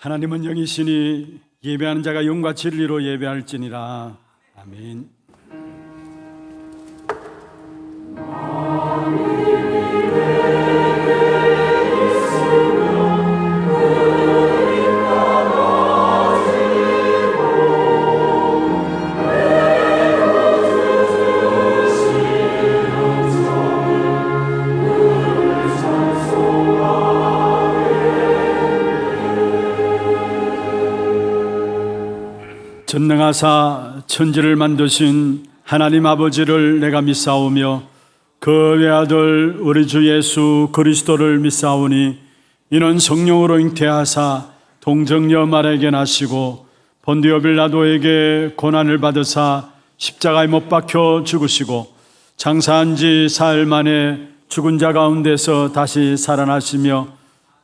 하나님은 영이시니 예배하는 자가 영과 진리로 예배할지니라. 아멘. 전능하사 천지를 만드신 하나님 아버지를 내가 믿사오며 그 외아들 우리 주 예수 그리스도를 믿사오니 이는 성령으로 잉태하사 동정녀 마리아에게 나시고 본디오 빌라도에게 고난을 받으사 십자가에 못 박혀 죽으시고 장사한 지 사흘 만에 죽은 자 가운데서 다시 살아나시며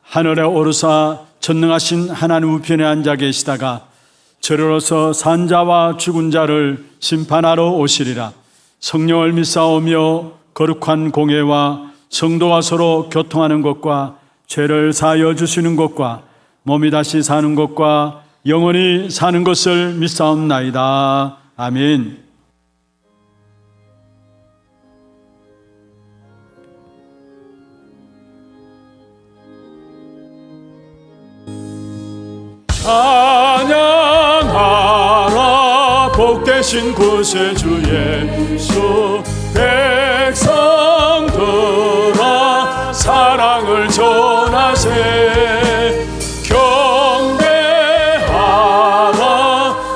하늘에 오르사 전능하신 하나님 우편에 앉아 계시다가 저리로서 산자와 죽은 자를 심판하러 오시리라. 성령을 믿사오며 거룩한 공예와 성도와 서로 교통하는 것과 죄를 사하여 주시는 것과 몸이 다시 사는 것과 영원히 사는 것을 믿사옵나이다. 아멘. 찬양하라 복되신 구세주 예수. 백성들아 사랑을 전하세. 경배하라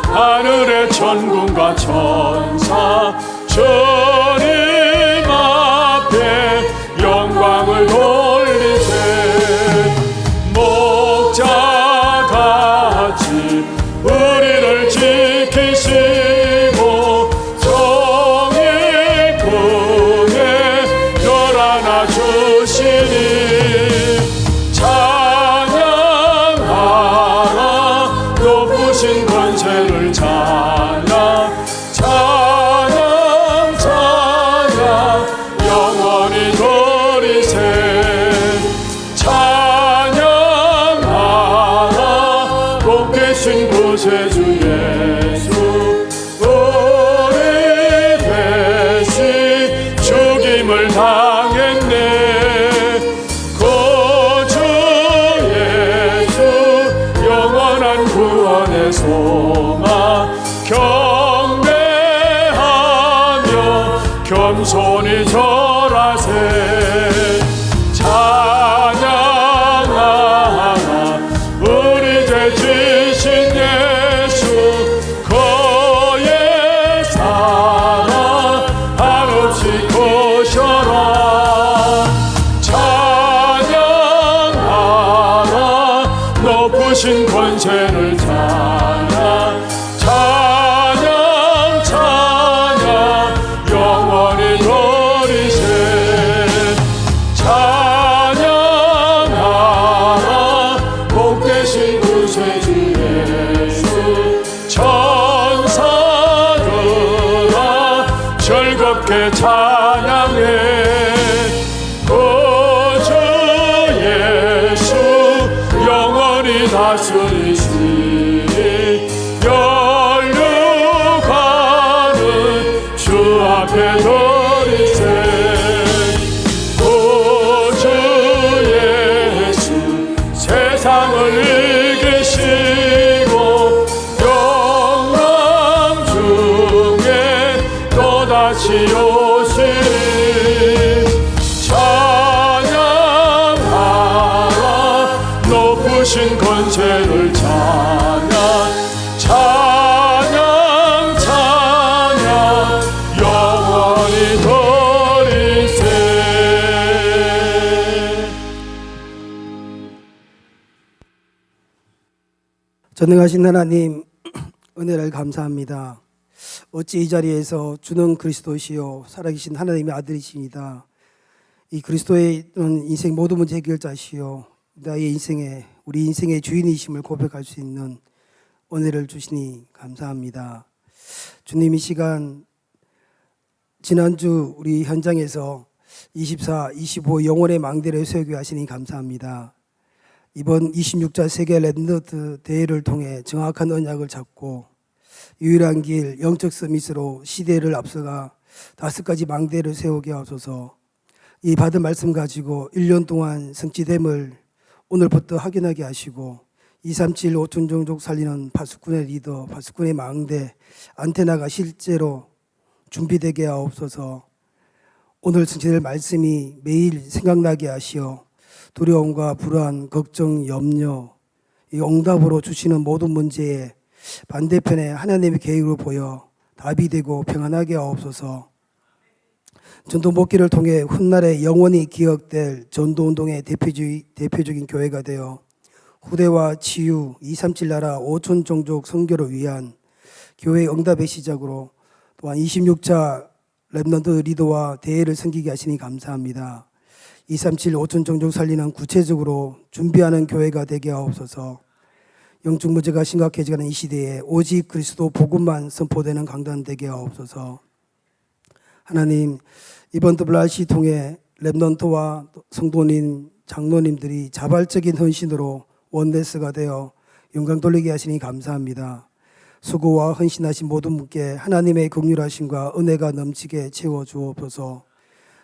하늘의 천군과 천사. 주님 앞에 영광을 돌리세. 목자같이 우리를 지키시고 정의 품에 별 하나 주시니 찬양하라 높으신 권세를 찬양. 찬양 찬양 영원히 돌리세. 찬양하라 복되신 구세주 예수. 우리 대신 죽임을 당했네. 구주 예수 영원한 구원의 소망. 경배하며 겸손히 절하세. 찬양하라 우리 죄 지신 예수. 그의 사랑 한없이 크셔라. 찬양하라 높으신 권세를 찬양. 찬양 찬양 영원히 돌리세. 찬양하라 복되신 구세주 예수. 천사들아 즐겁게 찬양해. 구주 예수 영원히 다스리시니 연류가는 주 앞에 드리세. 구주 예수 세상을 이기시고 영광 중에 또다시 오시리. 찬양하라 높으신 권세를 찬양. 찬양 찬양 영원히 돌리세. 전능하신 하나님 은혜를 감사합니다. 어찌 이 자리에서 주는 그리스도시요 살아계신 하나님의 아들이십니다. 이 그리스도의 인생 모든 문제 해결자시요 나의 인생에 우리 인생의 주인이심을 고백할 수 있는 은혜를 주시니 감사합니다. 주님, 이 시간 지난주 우리 현장에서 24, 25 영혼의 망대를 세우게 하시니 감사합니다. 이번 26차 세계 랩넌트 대회를 통해 정확한 언약을 잡고 유일한 길 영적 서밋으로 시대를 앞서가 5가지 망대를 세우게 하소서. 이 받은 말씀 가지고 1년 동안 성취됨을 오늘부터 확인하게 하시고 237 5천 종족 살리는 파수꾼의 리더, 파수꾼의 망대, 안테나가 실제로 준비되게 하옵소서. 오늘 성취될 말씀이 매일 생각나게 하시어 두려움과 불안, 걱정, 염려, 이 응답으로 주시는 모든 문제에 반대편에 하나님의 계획으로 보여 답이 되고 평안하게 하옵소서. 전도 목기를 통해 훗날에 영원히 기억될 전도운동의 대표적인 교회가 되어 후대와 치유, 237 나라 5천 종족 선교를 위한 교회 응답의 시작으로 또한 26차 랩넌트 리더와 대회를 섬기게 하시니 감사합니다. 237 5천 종족 살리는 구체적으로 준비하는 교회가 되게 하옵소서. 영적 문제가 심각해지는 이 시대에 오직 그리스도 복음만 선포되는 강단 되게 하옵소서. 하나님, 이번 WRC 통해 랩넌트와 성도님, 장로님들이 자발적인 헌신으로 원네스가 되어 영광 돌리게 하시니 감사합니다. 수고와 헌신하신 모든 분께 하나님의 긍휼하심과 은혜가 넘치게 채워 주옵소서.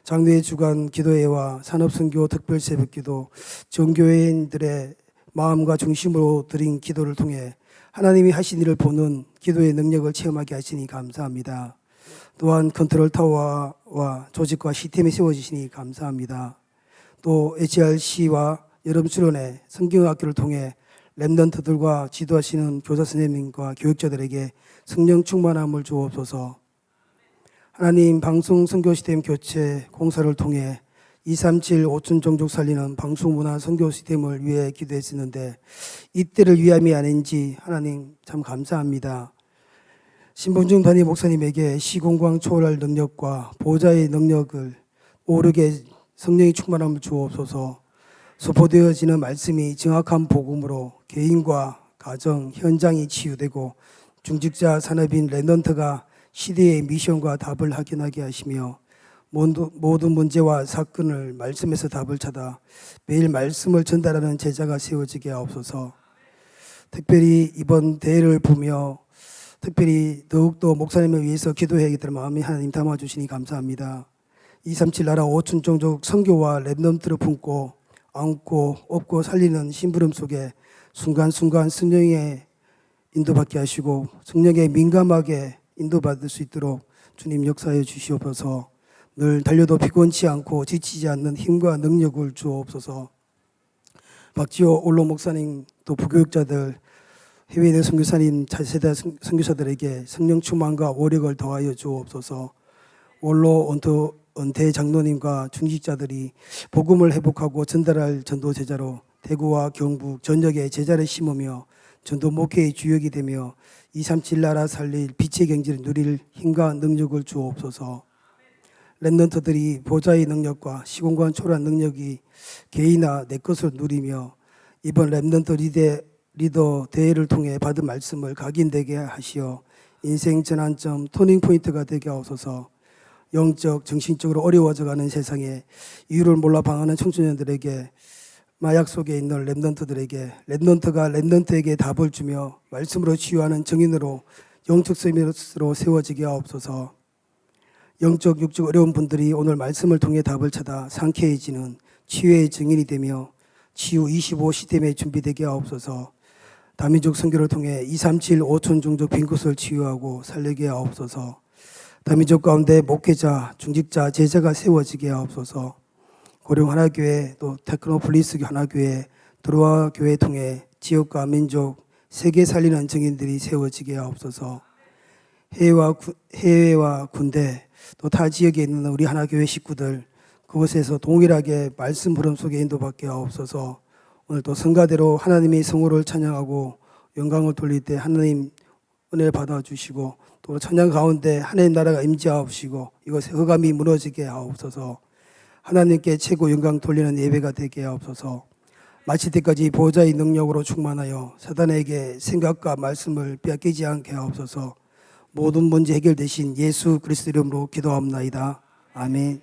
장로회 주간 기도회와 산업선교 특별새벽기도 전교회인들의 마음과 중심으로 드린 기도를 통해 하나님이 하신 일을 보는 기도의 능력을 체험하게 하시니 감사합니다. 또한 컨트롤 타워와 조직과 시스템이 세워지시니 감사합니다. 또 HRC와 여름 수련회 성경학교를 통해 랩넌트들과 지도하시는 교사 선생님과 교육자들에게 성령 충만함을 주옵소서. 하나님, 방송 선교 시스템 교체 공사를 통해 237 5천 종족 살리는 방송문화 선교 시스템을 위해 기도했었는데 이때를 위함이 아닌지 하나님 참 감사합니다. 신봉중 담임 목사님에게 시공광 초월할 능력과 보좌의 능력을 오르게 성령의 충만함을 주옵소서. 소포되어지는 말씀이 정확한 복음으로 개인과 가정, 현장이 치유되고 중직자 산업인 랩넌트가 시대의 미션과 답을 확인하게 하시며 모든 문제와 사건을 말씀에서 답을 찾아 매일 말씀을 전달하는 제자가 세워지게 하옵소서. 특별히 이번 대회를 보며 특별히 더욱더 목사님을 위해서 기도해야겠다는 마음이 하나님 담아주시니 감사합니다. 237 나라 5천 종족 선교와 랩넌트를 품고 안고 업고 살리는 심부름 속에 순간순간 성령의 인도받게 하시고 성령에 민감하게 인도받을 수 있도록 주님 역사해 주시옵소서. 늘 달려도 피곤치 않고 지치지 않는 힘과 능력을 주옵소서. 박지호 올로 목사님 또 부교육자들 해외대 선교사님 차세대 선교사들에게 성령 충만과 오력을 더하여 주옵소서. 올로 은퇴 장로님과 중직자들이 복음을 회복하고 전달할 전도 제자로 대구와 경북 전역에 제자를 심으며 전도 목회의 주역이 되며 237 나라 살릴 빛의 경지를 누릴 힘과 능력을 주옵소서. 랩넌트들이 보좌의 능력과 시공간 초월한 능력이 개인화 내 것을 누리며 이번 랩넌트 리더 대회를 통해 받은 말씀을 각인되게 하시어 인생 전환점 터닝포인트가 되게 하옵소서. 영적, 정신적으로 어려워져가는 세상에 이유를 몰라 방황하는 청소년들에게 마약 속에 있는 랩넌트들에게 랩넌트가 랩넌트에게 답을 주며 말씀으로 치유하는 정인으로 영적 서밋으로 세워지게 하옵소서. 영적, 육적 어려운 분들이 오늘 말씀을 통해 답을 찾아 상쾌해지는 치유의 정인이 되며 치유 25 시스템에 준비되게 하옵소서. 다민족 선교를 통해 237 5천 종족 빈 곳을 치유하고 살리게 하옵소서. 다민족 가운데 목회자, 중직자, 제자가 세워지게 하옵소서. 고령 하나교회 또 테크노폴리스 하나교회, 드로아 교회 통해 지역과 민족, 세계 살리는 증인들이 세워지게 하옵소서. 해외와 군대 또 타 지역에 있는 우리 하나교회 식구들 그곳에서 동일하게 말씀 흐름 속에 인도받게 하옵소서. 오늘 또 성가대로 하나님의 성호를 찬양하고 영광을 돌릴 때 하나님 은혜를 받아주시고 또 찬양 가운데 하나님 나라가 임재하옵시고 이것에 흑암이 무너지게 하옵소서. 하나님께 최고 영광 돌리는 예배가 되게 하옵소서. 마칠 때까지 보좌의 능력으로 충만하여 사단에게 생각과 말씀을 빼앗기지 않게 하옵소서. 모든 문제 해결되신 예수 그리스도 이름으로 기도합나이다. 아멘.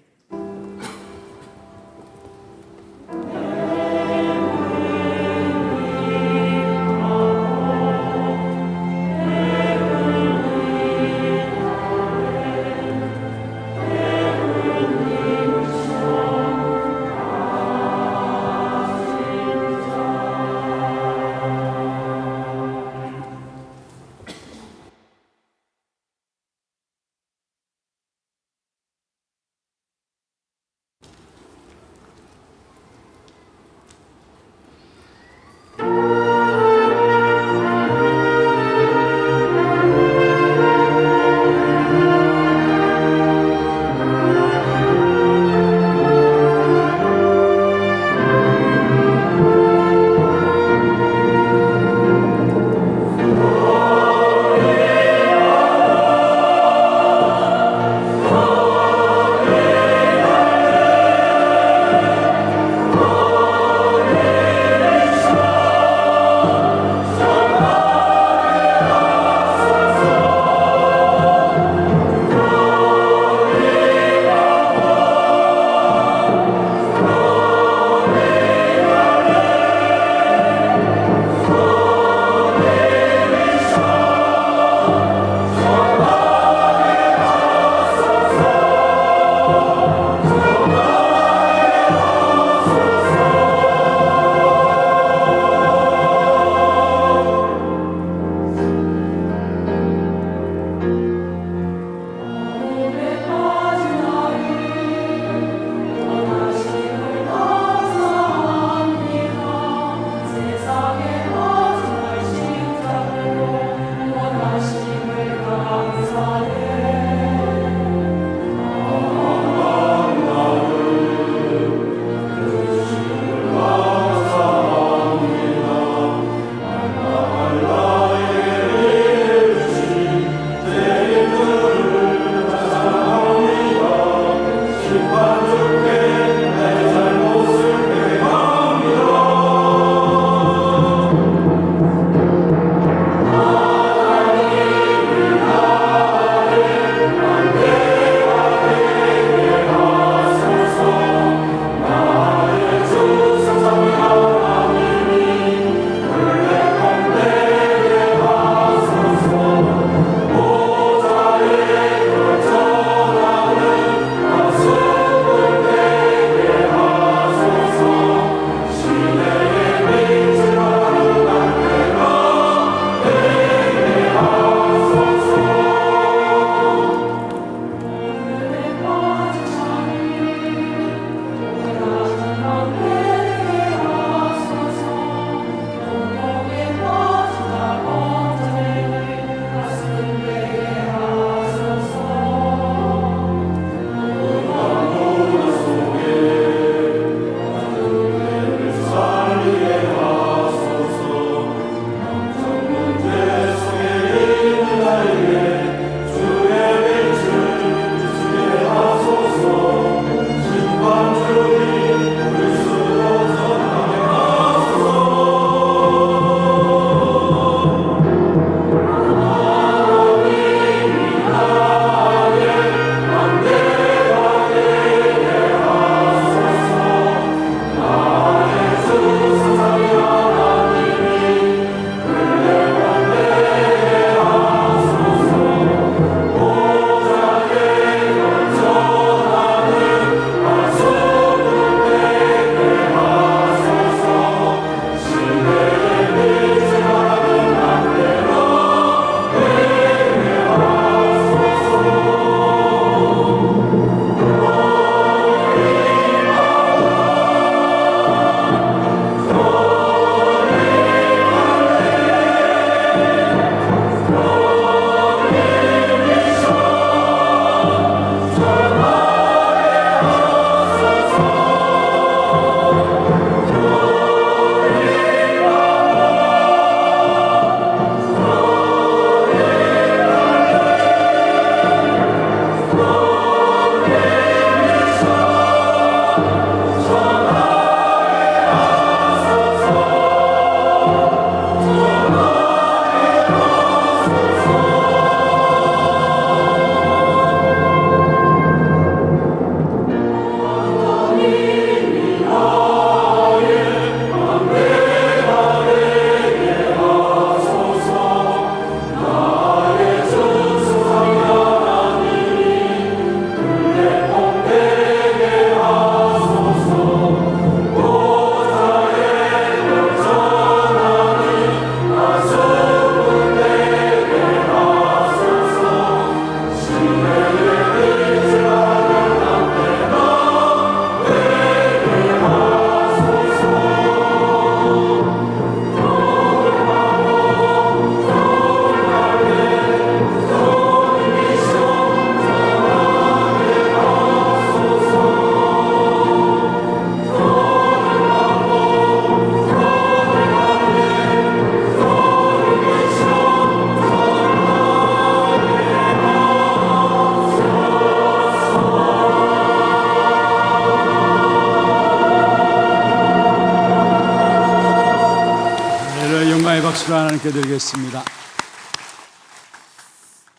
감사의 박수를 하나님께 드리겠습니다.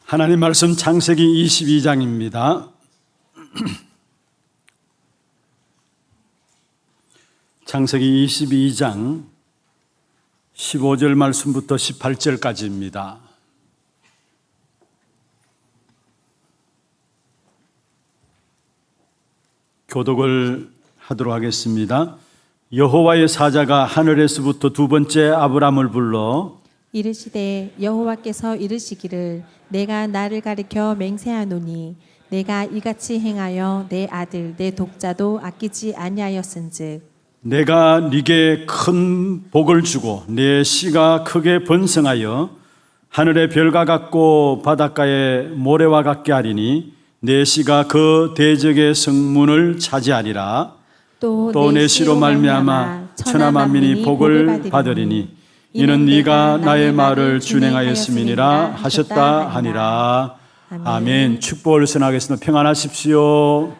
하나님 말씀 창세기 22장입니다. 창세기 22장 15절 말씀부터 18절까지입니다. 교독을 하도록 하겠습니다. 여호와의 사자가 하늘에서부터 두 번째 아브람을 불러 이르시되 여호와께서 이르시기를 내가 나를 가리켜 맹세하노니 내가 이같이 행하여 내 아들 내 독자도 아끼지 아니하였은즉 내가 네게 큰 복을 주고 네 씨가 크게 번성하여 하늘의 별과 같고 바닷가의 모래와 같게 하리니 네 씨가 그 대적의 성문을 차지하리라. 또 내 씨로 말미암아 천하 만민이 복을 받으리니 이는 네가 나의 말을 준행하였음이니라 하셨다 하니라. 아멘. 축복을 전하겠습니다. 평안하십시오.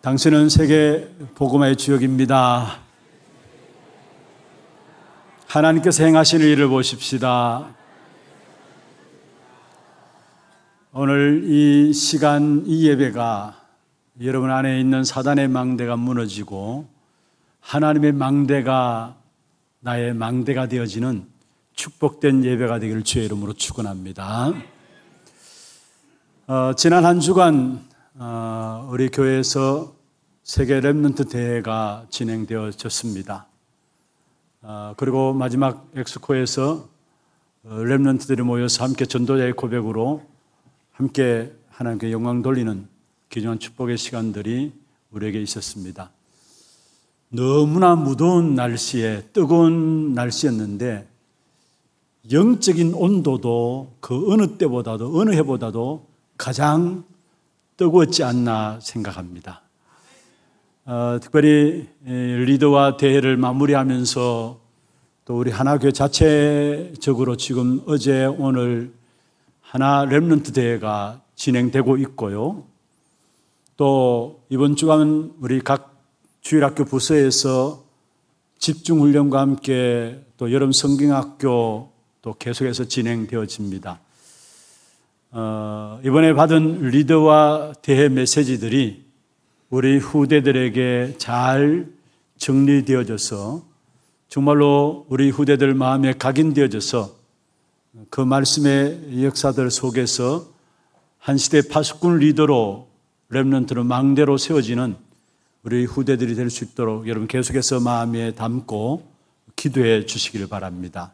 당신은 세계 복음화의 주역입니다. 하나님께서 행하시는 일을 보십시다. 오늘 이 시간, 이 예배가 여러분 안에 있는 사단의 망대가 무너지고 하나님의 망대가 나의 망대가 되어지는 축복된 예배가 되기를 주의 이름으로 축원합니다. 지난 한 주간 우리 교회에서 세계 렘넌트 대회가 진행되어졌습니다. 그리고 마지막 엑스코에서 렘넌트들이 모여서 함께 전도자의 고백으로 함께 하나님께 영광 돌리는 귀중한 축복의 시간들이 우리에게 있었습니다. 너무나 무더운 날씨에 뜨거운 날씨였는데 영적인 온도도 그 어느 때보다도 어느 해보다도 가장 뜨거웠지 않나 생각합니다. 특별히 리더와 대회를 마무리하면서 또 우리 하나교회 자체적으로 지금 어제 오늘 하나 렘넌트 대회가 진행되고 있고요. 또 이번 주간 우리 각 주일학교 부서에서 집중훈련과 함께 또 여름 성경학교 또 계속해서 진행되어집니다. 이번에 받은 리더와 대회 메시지들이 우리 후대들에게 잘 정리되어져서 정말로 우리 후대들 마음에 각인되어져서 그 말씀의 역사들 속에서 한 시대 파수꾼 리더로 렘넌트로 망대로 세워지는 우리 후대들이 될 수 있도록 여러분 계속해서 마음에 담고 기도해 주시기를 바랍니다.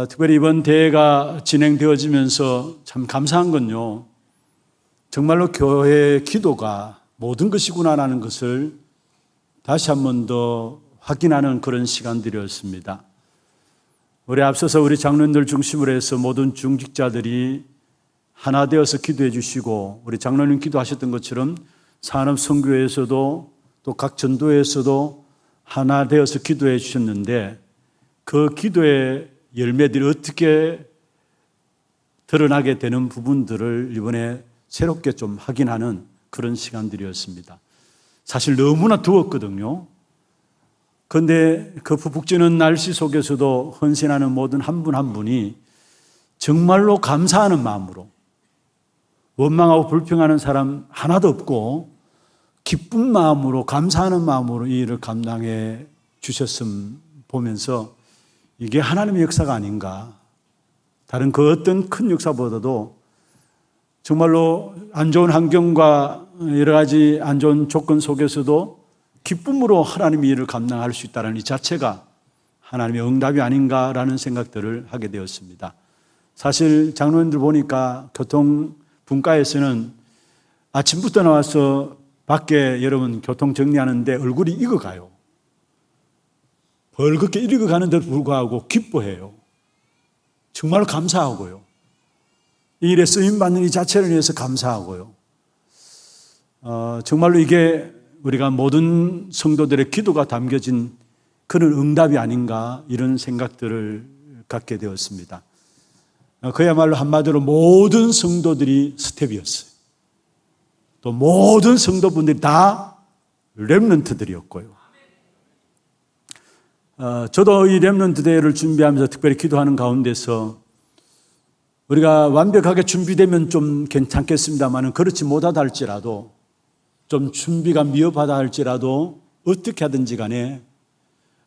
특별히 이번 대회가 진행되어지면서 참 감사한 건요, 정말로 교회의 기도가 모든 것이구나라는 것을 다시 한 번 더 확인하는 그런 시간들이었습니다. 우리 앞서서 우리 장로님들 중심으로 해서 모든 중직자들이 하나 되어서 기도해 주시고 우리 장로님 기도하셨던 것처럼 산업선교에서도 또 각 전도에서도 하나 되어서 기도해 주셨는데 그 기도의 열매들이 어떻게 드러나게 되는 부분들을 이번에 새롭게 좀 확인하는 그런 시간들이었습니다. 사실 너무나 더웠거든요. 그런데 그 푹푹 찌는 날씨 속에서도 헌신하는 모든 한 분 한 분이 정말로 감사하는 마음으로, 원망하고 불평하는 사람 하나도 없고 기쁜 마음으로, 감사하는 마음으로 이 일을 감당해 주셨음 보면서 이게 하나님의 역사가 아닌가, 다른 그 어떤 큰 역사보다도 정말로 안 좋은 환경과 여러 가지 안 좋은 조건 속에서도 기쁨으로 하나님의 일을 감당할 수 있다는 이 자체가 하나님의 응답이 아닌가라는 생각들을 하게 되었습니다. 사실 장로님들 보니까 교통 분과에서는 아침부터 나와서 밖에 여러분 교통 정리하는데 얼굴이 익어가요. 벌겋게 익어가는데도 불구하고 기뻐해요. 정말 감사하고요. 이 일에 쓰임받는 이 자체를 위해서 감사하고요. 정말로 이게 우리가 모든 성도들의 기도가 담겨진 그런 응답이 아닌가 이런 생각들을 갖게 되었습니다. 그야말로 한마디로 모든 성도들이 스텝이었어요. 또 모든 성도분들이 다 렘넌트들이었고요. 저도 이 렘넌트 대회를 준비하면서 특별히 기도하는 가운데서 우리가 완벽하게 준비되면 좀 괜찮겠습니다만 그렇지 못하다 할지라도 좀 준비가 미흡하다 할지라도 어떻게 하든지 간에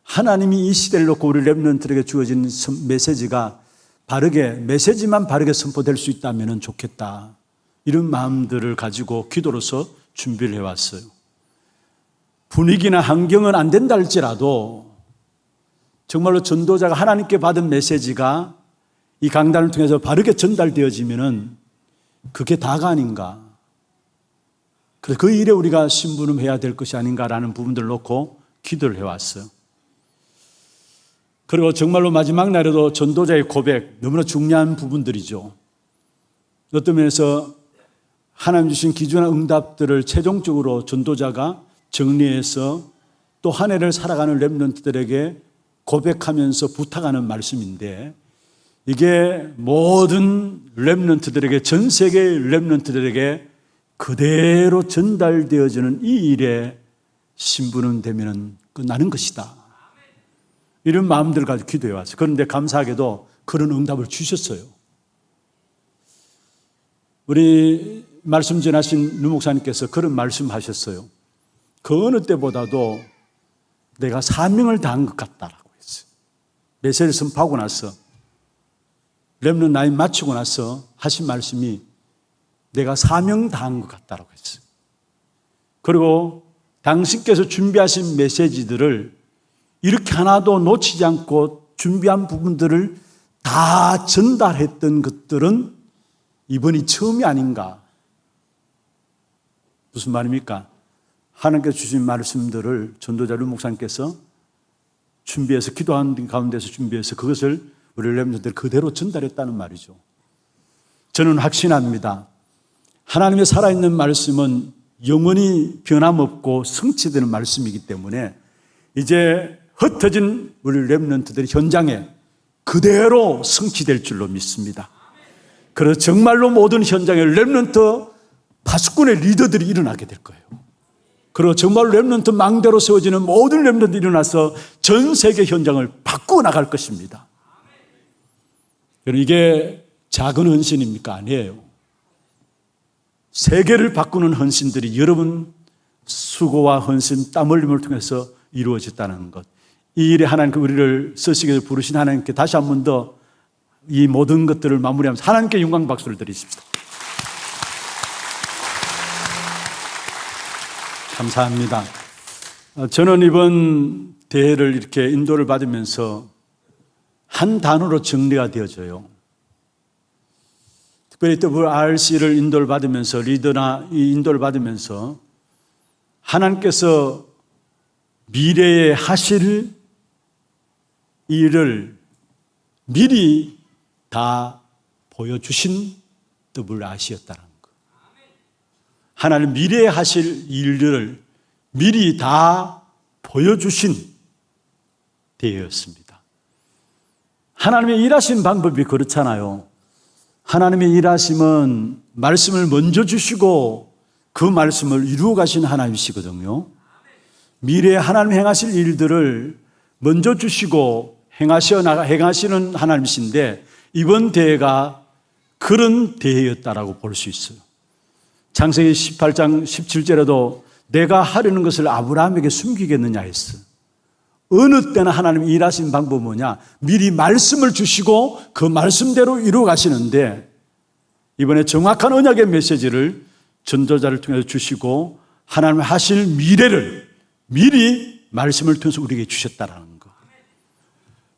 하나님이 이 시대를 놓고 우리 렘넌트에게 주어진 메시지가 메시지만 바르게 선포될 수 있다면 좋겠다. 이런 마음들을 가지고 기도로서 준비를 해왔어요. 분위기나 환경은 안 된다 할지라도 정말로 전도자가 하나님께 받은 메시지가 이 강단을 통해서 바르게 전달되어지면은 그게 다가 아닌가. 그래서 그 일에 우리가 심부름해야 될 것이 아닌가라는 부분들을 놓고 기도를 해왔어요. 그리고 정말로 마지막 날에도 전도자의 고백, 너무나 중요한 부분들이죠. 어떤 면에서 하나님 주신 기준한 응답들을 최종적으로 전도자가 정리해서 또 한 해를 살아가는 렘넌트들에게 고백하면서 부탁하는 말씀인데 이게 모든 렘넌트들에게, 전 세계 렘넌트들에게 그대로 전달되어지는 이 일에 심부름 되면 끝나는 것이다. 이런 마음들을 가지고 기도해 왔어요. 그런데 감사하게도 그런 응답을 주셨어요. 우리 말씀 전하신 류 목사님께서 그런 말씀하셨어요. 그 어느 때보다도 내가 사명을 다한 것 같다라고 했어요. 메시지를 선포하고 나서 렘넌트 나이 마치고 나서 하신 말씀이 내가 사명 다한 것 같다라고 했어요. 그리고 당신께서 준비하신 메시지들을 이렇게 하나도 놓치지 않고 준비한 부분들을 다 전달했던 것들은 이번이 처음이 아닌가. 무슨 말입니까? 하나님께서 주신 말씀들을 전도자 류 목사님께서 준비해서 기도하는 가운데서 준비해서 그것을 우리 렘넌트들 그대로 전달했다는 말이죠. 저는 확신합니다. 하나님의 살아있는 말씀은 영원히 변함없고 성취되는 말씀이기 때문에 이제 흩어진 우리 렘넌트들이 현장에 그대로 성취될 줄로 믿습니다. 그래서 정말로 모든 현장에 렘넌트 파수꾼의 리더들이 일어나게 될 거예요. 그리고 정말로 렘넌트 망대로 세워지는 모든 렘넌트들이 일어나서 전 세계 현장을 바꾸어 나갈 것입니다. 이게 작은 헌신입니까? 아니에요. 세계를 바꾸는 헌신들이 여러분 수고와 헌신, 땀 흘림을 통해서 이루어졌다는 것. 이 일에 하나님께 우리를 쓰시게 부르신 하나님께 다시 한 번 더 이 모든 것들을 마무리하면서 하나님께 영광 박수를 드리십시다. 감사합니다. 저는 이번 대회를 이렇게 인도를 받으면서 한 단어로 정리가 되어져요. 특별히 WRC를 인도를 받으면서 리더나 이 인도를 받으면서 하나님께서 미래에 하실 일을 미리 다 보여주신 WRC였다는 거. 하나님 미래에 하실 일들을 미리 다 보여주신 대회였습니다. 하나님의 일하신 방법이 그렇잖아요. 하나님의 일하심은 말씀을 먼저 주시고 그 말씀을 이루어 가신 하나님이시거든요. 미래에 하나님 행하실 일들을 먼저 주시고 행하시는 하나님이신데 이번 대회가 그런 대회였다라고 볼 수 있어요. 창세기 18장 17절에도 내가 하려는 것을 아브라함에게 숨기겠느냐 했어요. 어느 때나 하나님 일하신 방법은 뭐냐? 미리 말씀을 주시고 그 말씀대로 이루어 가시는데 이번에 정확한 언약의 메시지를 전도자를 통해서 주시고 하나님 하실 미래를 미리 말씀을 통해서 우리에게 주셨다라는 거.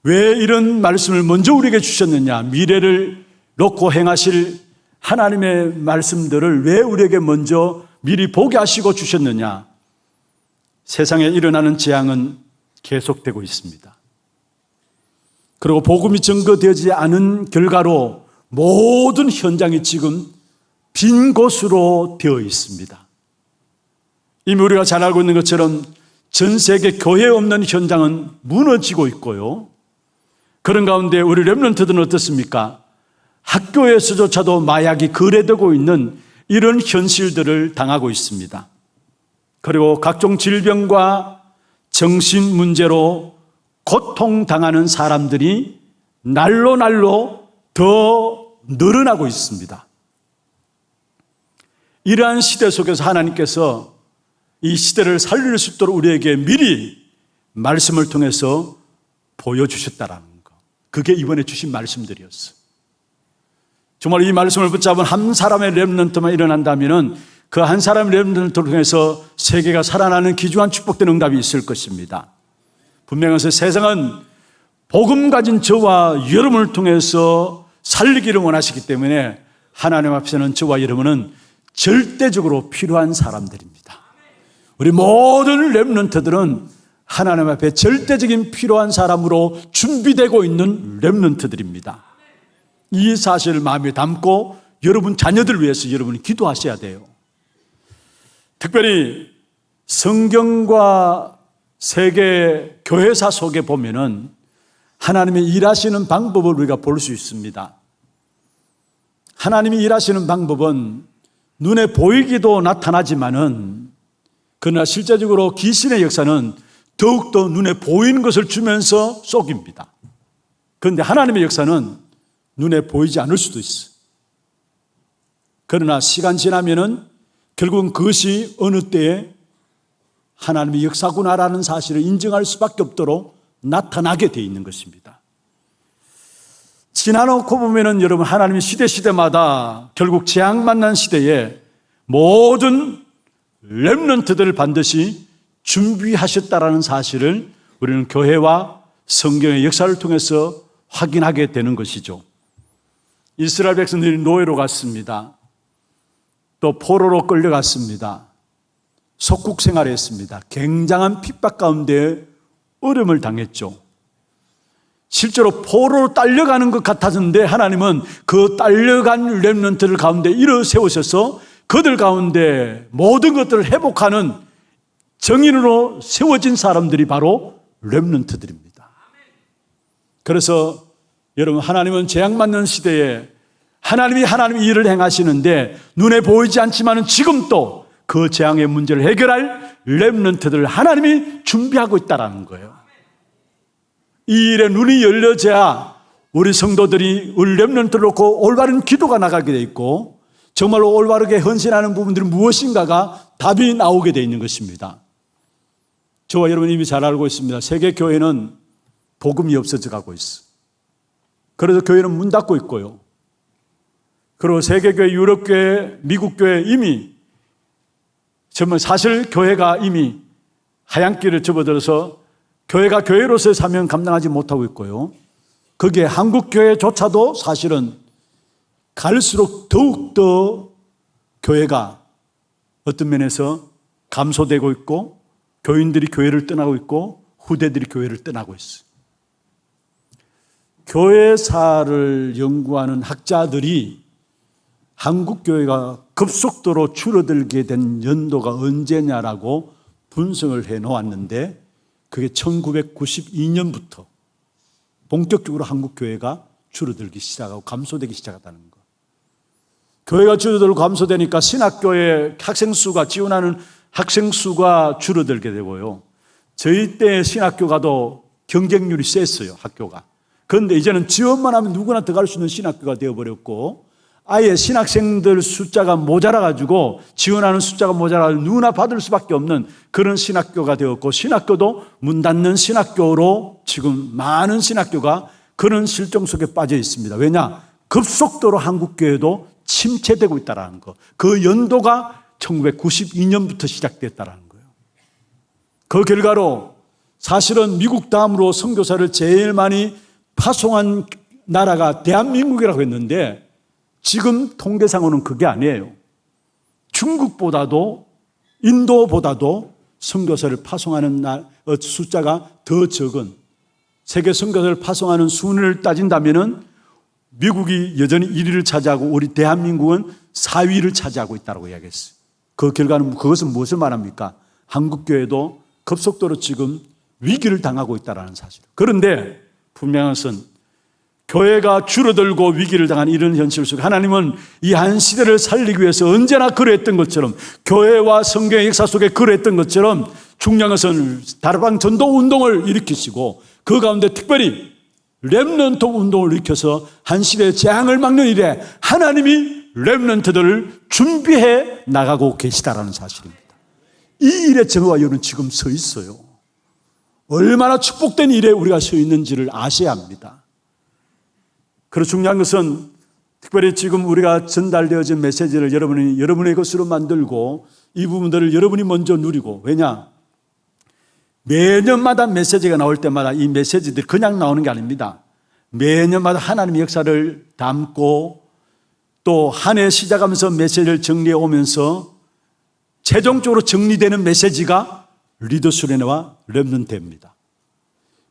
왜 이런 말씀을 먼저 우리에게 주셨느냐? 미래를 놓고 행하실 하나님의 말씀들을 왜 우리에게 먼저 미리 보게 하시고 주셨느냐? 세상에 일어나는 재앙은 계속되고 있습니다. 그리고 복음이 증거되지 않은 결과로 모든 현장이 지금 빈 곳으로 되어 있습니다. 이미 우리가 잘 알고 있는 것처럼 전 세계 교회 없는 현장은 무너지고 있고요. 그런 가운데 우리 렘넌트들은 어떻습니까? 학교에서조차도 마약이 거래되고 있는 이런 현실들을 당하고 있습니다. 그리고 각종 질병과 정신 문제로 고통당하는 사람들이 날로 날로 더 늘어나고 있습니다. 이러한 시대 속에서 하나님께서 이 시대를 살릴 수 있도록 우리에게 미리 말씀을 통해서 보여주셨다라는 것. 그게 이번에 주신 말씀들이었어요. 정말 이 말씀을 붙잡은 한 사람의 렘넌트만 일어난다면 그 한 사람의 렘넌트를 통해서 세계가 살아나는 귀중한 축복된 응답이 있을 것입니다. 분명해서 세상은 복음 가진 저와 여러분을 통해서 살리기를 원하시기 때문에 하나님 앞에서는 저와 여러분은 절대적으로 필요한 사람들입니다. 우리 모든 렘넌트들은 하나님 앞에 절대적인 필요한 사람으로 준비되고 있는 렘넌트들입니다. 이 사실을 마음에 담고 여러분 자녀들 위해서 여러분이 기도하셔야 돼요. 특별히 성경과 세계 교회사 속에 보면은 하나님이 일하시는 방법을 우리가 볼 수 있습니다. 하나님이 일하시는 방법은 눈에 보이기도 나타나지만은 그러나 실제적으로 귀신의 역사는 더욱더 눈에 보이는 것을 주면서 속입니다. 그런데 하나님의 역사는 눈에 보이지 않을 수도 있어요. 그러나 시간 지나면은 결국은 그것이 어느 때에 하나님의 역사구나라는 사실을 인정할 수밖에 없도록 나타나게 되어 있는 것입니다. 지나놓고 보면은 여러분 하나님이 시대마다 결국 재앙 만난 시대에 모든 렘넌트들을 반드시 준비하셨다라는 사실을 우리는 교회와 성경의 역사를 통해서 확인하게 되는 것이죠. 이스라엘 백성들이 노예로 갔습니다. 또 포로로 끌려갔습니다. 속국 생활했습니다. 굉장한 핍박 가운데 어려움을 당했죠. 실제로 포로로 딸려가는 것 같았는데 하나님은 그 딸려간 렘넌트들 가운데 일어 세우셔서 그들 가운데 모든 것들을 회복하는 정인으로 세워진 사람들이 바로 렘넌트들입니다. 그래서 여러분 하나님은 재앙 맞는 시대에 하나님이 일을 행하시는데 눈에 보이지 않지만 지금도 그 재앙의 문제를 해결할 렘넌트들을 하나님이 준비하고 있다는 거예요. 이 일에 눈이 열려져야 우리 성도들이 우리 렘넌트를 놓고 올바른 기도가 나가게 돼 있고 정말로 올바르게 헌신하는 부분들이 무엇인가가 답이 나오게 돼 있는 것입니다. 저와 여러분이 이미 잘 알고 있습니다. 세계 교회는 복음이 없어져 가고 있어. 그래서 교회는 문 닫고 있고요. 그리고 세계교회, 유럽교회, 미국교회 이미 정말 사실 교회가 이미 하얀 길을 접어들어서 교회가 교회로서의 사명 감당하지 못하고 있고요. 거기에 한국교회조차도 사실은 갈수록 더욱더 교회가 어떤 면에서 감소되고 있고 교인들이 교회를 떠나고 있고 후대들이 교회를 떠나고 있어요. 교회사를 연구하는 학자들이 한국교회가 급속도로 줄어들게 된 연도가 언제냐라고 분석을 해놓았는데 그게 1992년부터 본격적으로 한국교회가 줄어들기 시작하고 감소되기 시작했다는 거. 교회가 줄어들고 감소되니까 신학교의 학생수가 지원하는 학생수가 줄어들게 되고요. 저희 때 신학교가도 경쟁률이 셌어요. 학교가. 그런데 이제는 지원만 하면 누구나 들어갈 수 있는 신학교가 되어버렸고 아예 신학생들 숫자가 모자라가지고 지원하는 숫자가 모자라가지고 누구나 받을 수밖에 없는 그런 신학교가 되었고 신학교도 문 닫는 신학교로 지금 많은 신학교가 그런 실정 속에 빠져 있습니다. 왜냐? 급속도로 한국교회도 침체되고 있다는 거. 그 연도가 1992년부터 시작됐다는 거예요. 그 결과로 사실은 미국 다음으로 선교사를 제일 많이 파송한 나라가 대한민국이라고 했는데 지금 통계상으로는 그게 아니에요. 중국보다도 인도보다도 선교사를 파송하는 숫자가 더 적은 세계 선교사를 파송하는 순위를 따진다면은 미국이 여전히 1위를 차지하고 우리 대한민국은 4위를 차지하고 있다고 이야기했어요. 그 결과는 그것은 무엇을 말합니까? 한국교회도 급속도로 지금 위기를 당하고 있다는 사실. 그런데 분명한 것은 교회가 줄어들고 위기를 당한 이런 현실 속에 하나님은 이 한 시대를 살리기 위해서 언제나 그랬던 것처럼 교회와 성경의 역사 속에 그랬던 것처럼 중요한 것은 다락방 전도 운동을 일으키시고 그 가운데 특별히 렘넌트 운동을 일으켜서 한 시대의 재앙을 막는 일에 하나님이 렘넌트들을 준비해 나가고 계시다라는 사실입니다. 이 일에 저와 여러분 지금 서 있어요. 얼마나 축복된 일에 우리가 서 있는지를 아셔야 합니다. 그리고 중요한 것은 특별히 지금 우리가 전달되어진 메시지를 여러분이 여러분의 것으로 만들고 이 부분들을 여러분이 먼저 누리고, 왜냐? 매년마다 메시지가 나올 때마다 이 메시지들이 그냥 나오는 게 아닙니다. 매년마다 하나님의 역사를 담고 또 한 해 시작하면서 메시지를 정리해 오면서 최종적으로 정리되는 메시지가 리더스레네와 렘넌트입니다.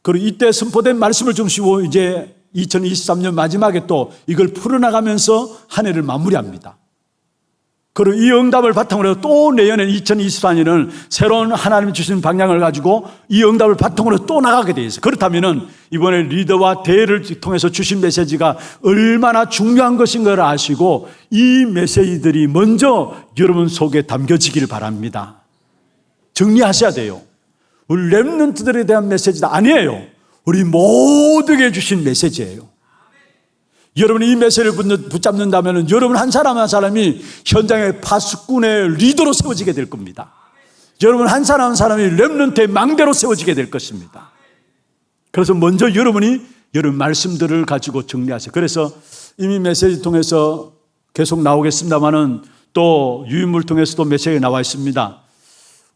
그리고 이때 선포된 말씀을 중심으로 이제 2023년 마지막에 또 이걸 풀어나가면서 한 해를 마무리합니다. 그리고 이 응답을 바탕으로 해서 또 내년에 2024년은 새로운 하나님이 주신 방향을 가지고 이 응답을 바탕으로 또 나가게 되어 있어요. 그렇다면 이번에 리더와 대회를 통해서 주신 메시지가 얼마나 중요한 것인가를 아시고 이 메시지들이 먼저 여러분 속에 담겨지길 바랍니다. 정리하셔야 돼요. 우리 렘넌트들에 대한 메시지가 아니에요. 우리 모두에게 주신 메시지예요. 여러분이 이 메시지를 붙잡는다면 여러분 한 사람 한 사람이 현장의 파수꾼의 리더로 세워지게 될 겁니다. 여러분 한 사람 한 사람이 렘넌트의 망대로 세워지게 될 것입니다. 그래서 먼저 여러분이 여러분 말씀들을 가지고 정리하세요. 그래서 이미 메시지 통해서 계속 나오겠습니다만은 또 유인물 통해서도 메시지가 나와 있습니다.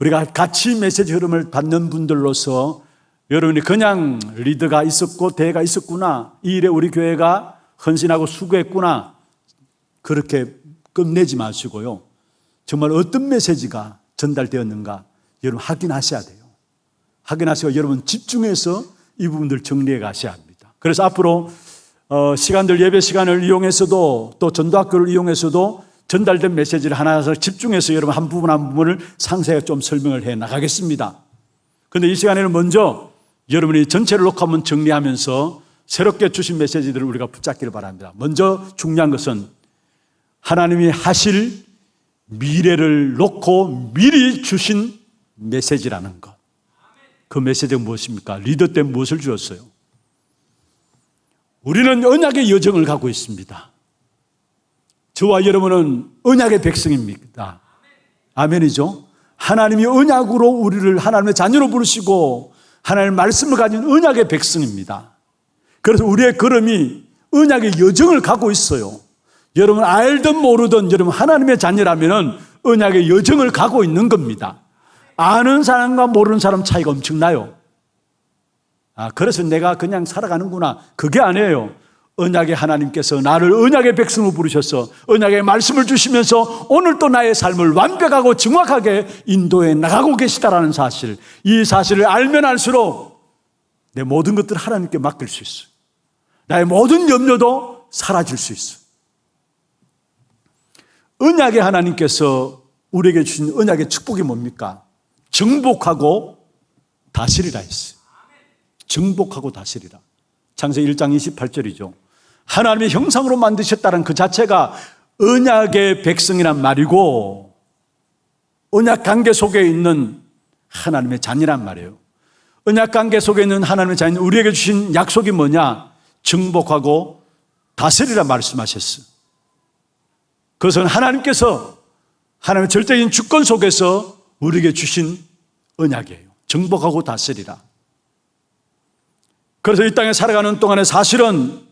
우리가 같이 메시지 흐름을 받는 분들로서 여러분이 그냥 리더가 있었고 대회가 있었구나, 이 일에 우리 교회가 헌신하고 수고했구나, 그렇게 끝내지 마시고요. 정말 어떤 메시지가 전달되었는가 여러분 확인하셔야 돼요. 확인하시고 여러분 집중해서 이 부분들 정리해 가셔야 합니다. 그래서 앞으로 시간들, 예배 시간을 이용해서도 또 전도학교를 이용해서도 전달된 메시지를 하나씩 집중해서 여러분 한 부분 한 부분을 상세하게 좀 설명을 해 나가겠습니다. 그런데 이 시간에는 먼저 여러분이 전체를 놓고 한번 정리하면서 새롭게 주신 메시지들을 우리가 붙잡기를 바랍니다. 먼저 중요한 것은 하나님이 하실 미래를 놓고 미리 주신 메시지라는 것. 그 메시지가 무엇입니까? 리더 때 무엇을 주었어요? 우리는 언약의 여정을 가고 있습니다. 저와 여러분은 언약의 백성입니다. 아멘이죠? 하나님이 언약으로 우리를 하나님의 자녀로 부르시고 하나님의 말씀을 가진 언약의 백성입니다. 그래서 우리의 걸음이 언약의 여정을 가고 있어요. 여러분 알든 모르든 여러분 하나님의 자녀라면 언약의 여정을 가고 있는 겁니다. 아는 사람과 모르는 사람 차이가 엄청나요. 그래서 내가 그냥 살아가는구나, 그게 아니에요. 언약의 하나님께서 나를 언약의 백성으로 부르셔서 언약의 말씀을 주시면서 오늘 또 나의 삶을 완벽하고 정확하게 인도해 나가고 계시다라는 사실, 이 사실을 알면 알수록 내 모든 것들을 하나님께 맡길 수 있어요. 나의 모든 염려도 사라질 수 있어요. 언약의 하나님께서 우리에게 주신 언약의 축복이 뭡니까? 정복하고 다스리라 했어요. 정복하고 다스리라. 창세기 1장 28절이죠. 하나님의 형상으로 만드셨다는 그 자체가 언약의 백성이란 말이고 언약 관계 속에 있는 하나님의 자녀란 말이에요. 언약 관계 속에 있는 하나님의 자녀, 우리에게 주신 약속이 뭐냐? 정복하고 다스리라 말씀하셨어요. 그것은 하나님께서 하나님의 절대적인 주권 속에서 우리에게 주신 언약이에요. 정복하고 다스리라. 그래서 이 땅에 살아가는 동안에 사실은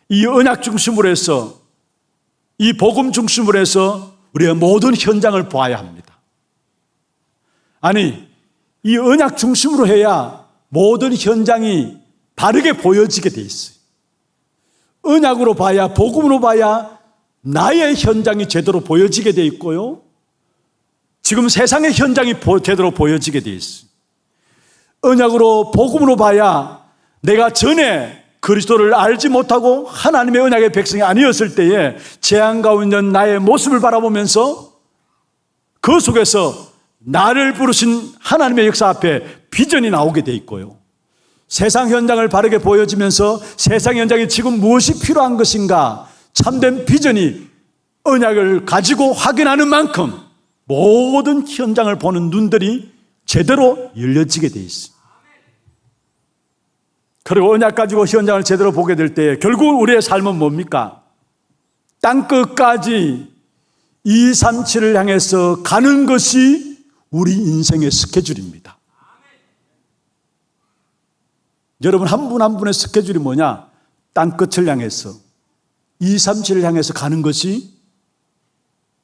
이 언약 중심으로 해서, 이 복음 중심으로 해서 우리가 모든 현장을 보아야 합니다. 아니, 이 언약 중심으로 해야 모든 현장이 바르게 보여지게 돼 있어요. 언약으로 봐야, 복음으로 봐야 나의 현장이 제대로 보여지게 돼 있고요, 지금 세상의 현장이 제대로 보여지게 돼 있어요. 언약으로, 복음으로 봐야 내가 전에 그리스도를 알지 못하고 하나님의 언약의 백성이 아니었을 때에 재앙 가운데 있는 나의 모습을 바라보면서 그 속에서 나를 부르신 하나님의 역사 앞에 비전이 나오게 돼 있고요, 세상 현장을 바르게 보여지면서 세상 현장에 지금 무엇이 필요한 것인가, 참된 비전이 언약을 가지고 확인하는 만큼 모든 현장을 보는 눈들이 제대로 열려지게 돼 있습니다. 그리고 언약 가지고 현장을 제대로 보게 될 때 결국 우리의 삶은 뭡니까? 땅끝까지 237을 향해서 가는 것이 우리 인생의 스케줄입니다. 여러분 한 분 한 분의 스케줄이 뭐냐? 땅끝을 향해서 237을 향해서 가는 것이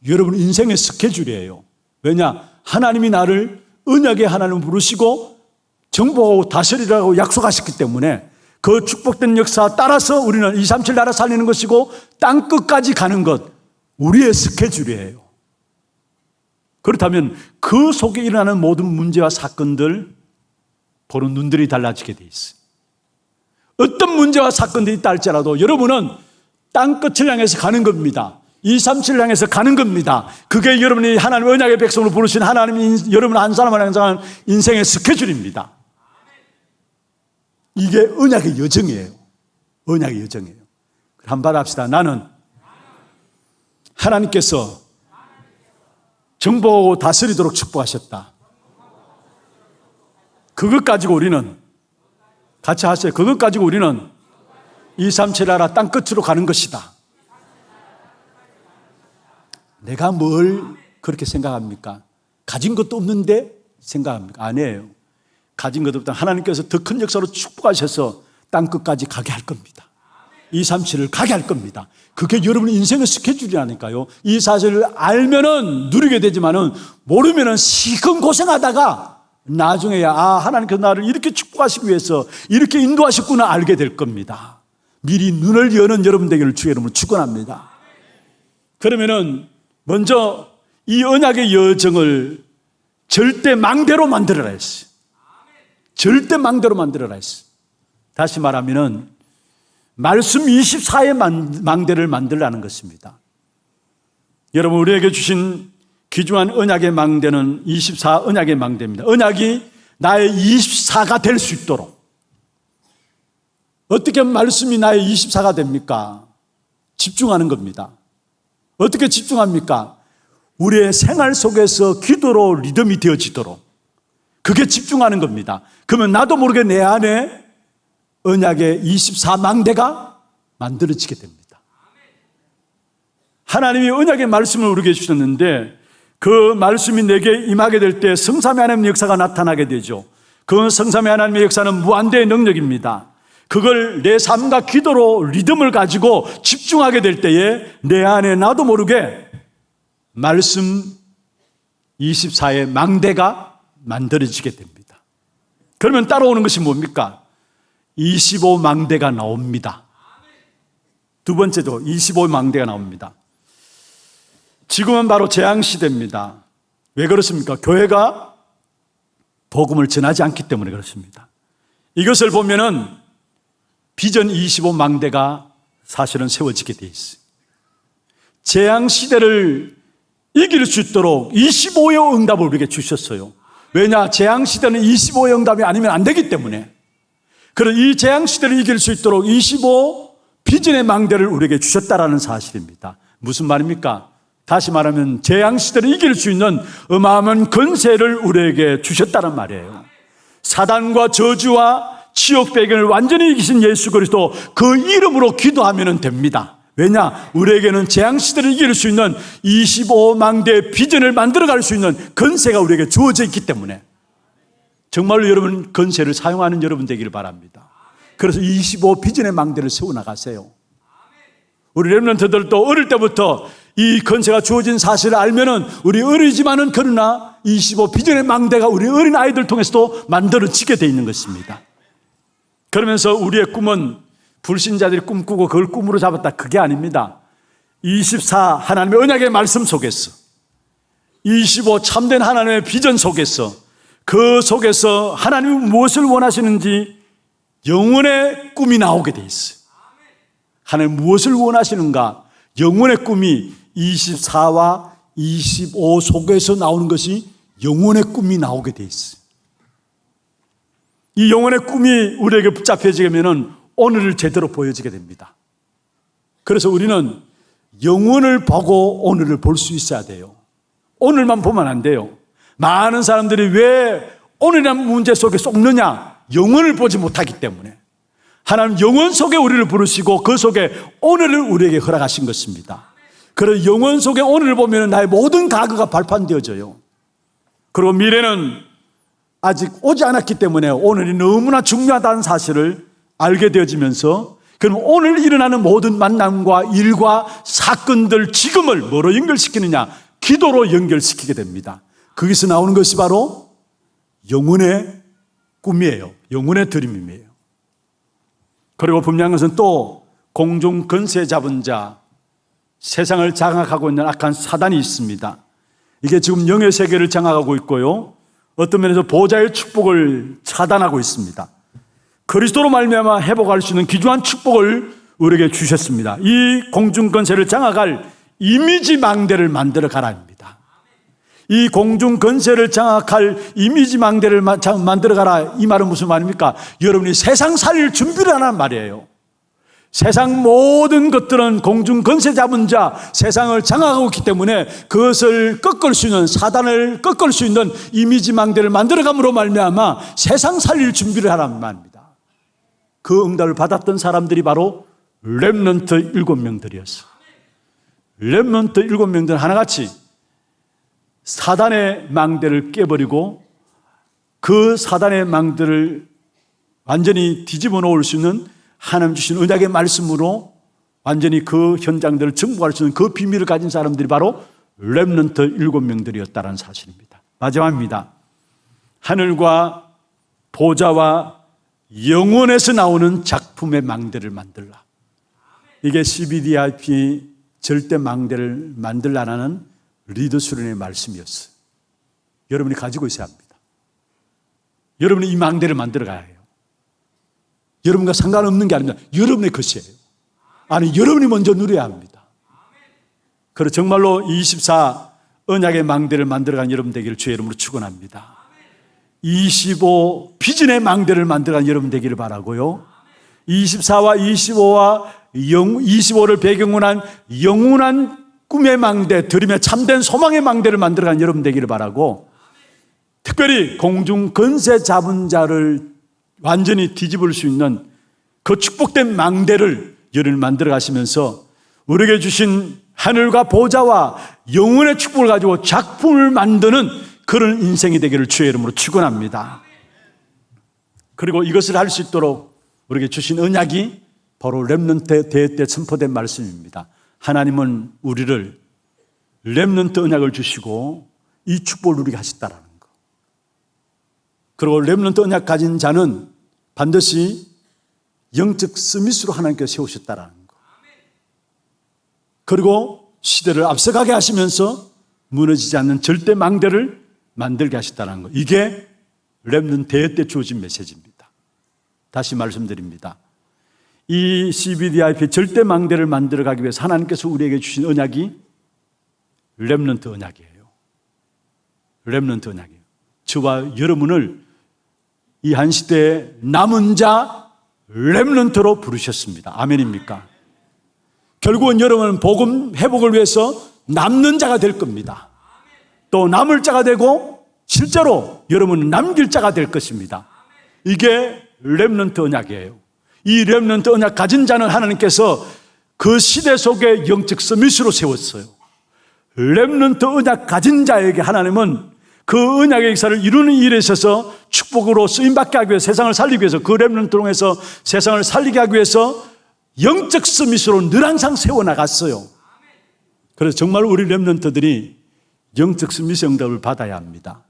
여러분 인생의 스케줄이에요. 왜냐? 하나님이 나를 언약의 하나님을 부르시고 정복하고 다스리라고 약속하셨기 때문에 그 축복된 역사 따라서 우리는 237 나라 살리는 것이고 땅끝까지 가는 것, 우리의 스케줄이에요. 그렇다면 그 속에 일어나는 모든 문제와 사건들 보는 눈들이 달라지게 돼 있어요. 어떤 문제와 사건들이 있다 할지라도 여러분은 땅끝을 향해서 가는 겁니다. 237을 향해서 가는 겁니다. 그게 여러분이 하나님 언약의 백성으로 부르신 하나님이 여러분 한 사람을 향한 인생의 스케줄입니다. 이게 언약의 여정이에요. 언약의 여정이에요. 한번 합시다. 나는 하나님께서 정복하고 다스리도록 축복하셨다. 그것 가지고 우리는 같이 하세요. 그것 가지고 우리는 237 나라 땅끝으로 가는 것이다. 내가 뭘 그렇게 생각합니까? 가진 것도 없는데 생각합니까? 아니에요. 가진 것도 없다. 하나님께서 더 큰 역사로 축복하셔서 땅끝까지 가게 할 겁니다. 237을 가게 할 겁니다. 그게 여러분 인생의 스케줄이라니까요. 이 사실을 알면은 누리게 되지만은 모르면은 시큰 고생하다가 나중에야 하나님께서 나를 이렇게 축복하시기 위해서 이렇게 인도하셨구나 알게 될 겁니다. 미리 눈을 여는 여러분 되기를 주의 이름으로 축원합니다. 그러면은 먼저 이 언약의 여정을 절대 망대로 만들어라 했어요. 절대 망대로 만들어라 했어요. 다시 말하면은 말씀 24의 망대를 만들라는 것입니다. 여러분 우리에게 주신 귀중한 언약의 망대는 24 언약의 망대입니다. 언약이 나의 24가 될 수 있도록 어떻게 말씀이 나의 24가 됩니까? 집중하는 겁니다. 어떻게 집중합니까? 우리의 생활 속에서 기도로 리듬이 되어지도록 그게 집중하는 겁니다. 그러면 나도 모르게 내 안에 언약의 24망대가 만들어지게 됩니다. 하나님이 언약의 말씀을 우리에게 주셨는데 그 말씀이 내게 임하게 될 때 성삼위 하나님의 역사가 나타나게 되죠. 그 성삼위 하나님의 역사는 무한대의 능력입니다. 그걸 내 삶과 기도로 리듬을 가지고 집중하게 될 때에 내 안에 나도 모르게 말씀 24의 망대가 만들어지게 됩니다. 그러면 따라오는 것이 뭡니까? 25망대가 나옵니다. 두 번째도 25망대가 나옵니다. 지금은 바로 재앙시대입니다. 왜 그렇습니까? 교회가 복음을 전하지 않기 때문에 그렇습니다. 이것을 보면은 비전 25망대가 사실은 세워지게 돼 있어요. 재앙시대를 이길 수 있도록 25의 응답을 우리에게 주셨어요. 왜냐? 재앙시대는 25의 응답이 아니면 안 되기 때문에. 그래서 이 재앙시대를 이길 수 있도록 25 비전의 망대를 우리에게 주셨다라는 사실입니다. 무슨 말입니까? 다시 말하면 재앙시대를 이길 수 있는 어마어마한 권세를 우리에게 주셨다는 말이에요. 사단과 저주와 지옥 배경을 완전히 이기신 예수 그리스도 그 이름으로 기도하면 됩니다. 왜냐? 우리에게는 재앙시대를 이길 수 있는 25망대의 비전을 만들어갈 수 있는 권세가 우리에게 주어져 있기 때문에 정말로 여러분 권세를 사용하는 여러분 되기를 바랍니다. 그래서 25 비전의 망대를 세워나가세요. 우리 렘넌트들도 어릴 때부터 이 권세가 주어진 사실을 알면은 우리 어리지만은 그러나 25 비전의 망대가 우리 어린 아이들 통해서도 만들어지게 돼 있는 것입니다. 그러면서 우리의 꿈은 불신자들이 꿈꾸고 그걸 꿈으로 잡았다. 그게 아닙니다. 24 하나님의 언약의 말씀 속에서 25 참된 하나님의 비전 속에서 그 속에서 하나님이 무엇을 원하시는지 영혼의 꿈이 나오게 돼 있어요. 하나님 무엇을 원하시는가? 영혼의 꿈이 24와 25 속에서 나오는 것이 영혼의 꿈이 나오게 돼 있어요. 이 영혼의 꿈이 우리에게 붙잡혀지면 오늘을 제대로 보여지게 됩니다. 그래서 우리는 영혼을 보고 오늘을 볼 수 있어야 돼요. 오늘만 보면 안 돼요. 많은 사람들이 왜 오늘이라는 문제 속에 쏙느냐? 영혼을 보지 못하기 때문에. 하나님 영원 속에 우리를 부르시고 그 속에 오늘을 우리에게 허락하신 것입니다. 그래서 영원 속에 오늘을 보면 나의 모든 과거가 발판되어져요. 그리고 미래는 아직 오지 않았기 때문에 오늘이 너무나 중요하다는 사실을 알게 되어지면서 그럼 오늘 일어나는 모든 만남과 일과 사건들 지금을 뭐로 연결시키느냐? 기도로 연결시키게 됩니다. 거기서 나오는 것이 바로 영혼의 꿈이에요. 영혼의 드림이에요. 그리고 분명한 것은 또 공중 권세 잡은 자, 세상을 장악하고 있는 악한 사단이 있습니다. 이게 지금 영의 세계를 장악하고 있고요, 어떤 면에서 보좌의 축복을 차단하고 있습니다. 그리스도로 말미암아 회복할 수 있는 귀중한 축복을 우리에게 주셨습니다. 이 공중 권세를 장악할 이미지 망대를 만들어 가라입니다. 이 공중 권세를 장악할 이미지 망대를 만들어 가라, 이 말은 무슨 말입니까? 여러분이 세상 살릴 준비를 하라는 말이에요. 세상 모든 것들은 공중 권세 잡은 자, 세상을 장악하고 있기 때문에 그것을 꺾을 수 있는, 사단을 꺾을 수 있는 이미지 망대를 만들어감으로 말미암아 세상 살릴 준비를 하라는 말입니다. 그 응답을 받았던 사람들이 바로 렘넌트 7명들이었어요. 렘넌트 7명들은 하나같이 사단의 망대를 깨버리고 그 사단의 망대를 완전히 뒤집어 놓을 수 있는 하나님 주신 언약의 말씀으로 완전히 그 현장들을 정복할 수 있는 그 비밀을 가진 사람들이 바로 렘넌트 7명들이었다는 사실입니다. 마지막입니다. 하늘과 보좌와 영원에서 나오는 작품의 망대를 만들라. 이게 CBDIP 절대 망대를 만들라는 리더 수련의 말씀이었어요. 여러분이 가지고 있어야 합니다. 여러분이 이 망대를 만들어 가야 해요. 여러분과 상관없는 게 아닙니다. 여러분의 것이에요. 아니, 여러분이 먼저 누려야 합니다. 그래서 정말로 24 언약의 망대를 만들어간 여러분 되기를 주의 이름으로 축원합니다. 25 비전의 망대를 만들어간 여러분 되기를 바라고요, 24와 25와 25를 배경으로 한 영원한 꿈의 망대, 드림의 참된 소망의 망대를 만들어간 여러분 되기를 바라고, 특별히 공중 권세 잡은 자를 완전히 뒤집을 수 있는 그 축복된 망대를 여러분 만들어 가시면서 우리에게 주신 하늘과 보좌와 영혼의 축복을 가지고 작품을 만드는 그런 인생이 되기를 주의 이름으로 축원합니다. 그리고 이것을 할 수 있도록 우리에게 주신 언약이 바로 렘넌트 대회 때 선포된 말씀입니다. 하나님은 우리를 렘넌트 언약을 주시고 이 축복을 누리게 하셨다라는 거. 그리고 렘넌트 언약 가진 자는 반드시 영적 스미스로 하나님께서 세우셨다라는 거. 그리고 시대를 앞서가게 하시면서 무너지지 않는 절대 망대를 만들게 하셨다는 거. 이게 렘넌트 대회 때 주어진 메시지입니다. 다시 말씀드립니다. 이 CBDIP 절대 망대를 만들어가기 위해서 하나님께서 우리에게 주신 언약이 렘넌트 언약이에요. 렘넌트 언약이에요. 저와 여러분을 이 한 시대의 남은 자 렘넌트로 부르셨습니다. 아멘입니까? 결국은 여러분은 복음 회복을 위해서 남는 자가 될 겁니다. 또 남을 자가 되고 실제로 여러분은 남길 자가 될 것입니다. 이게 렘넌트 언약이에요. 이 렘넌트 언약 가진 자는 하나님께서 그 시대 속에 영적 서밋으로 세웠어요. 렘넌트 언약 가진 자에게 하나님은 그 언약의 역사를 이루는 일에 있어서 축복으로 쓰임받게 하기 위해서, 세상을 살리기 위해서, 그 렘넌트를 통해서 세상을 살리게 하기 위해서 영적 서밋으로 늘 항상 세워나갔어요. 그래서 정말 우리 렘넌트들이 영적 서밋의 응답을 받아야 합니다.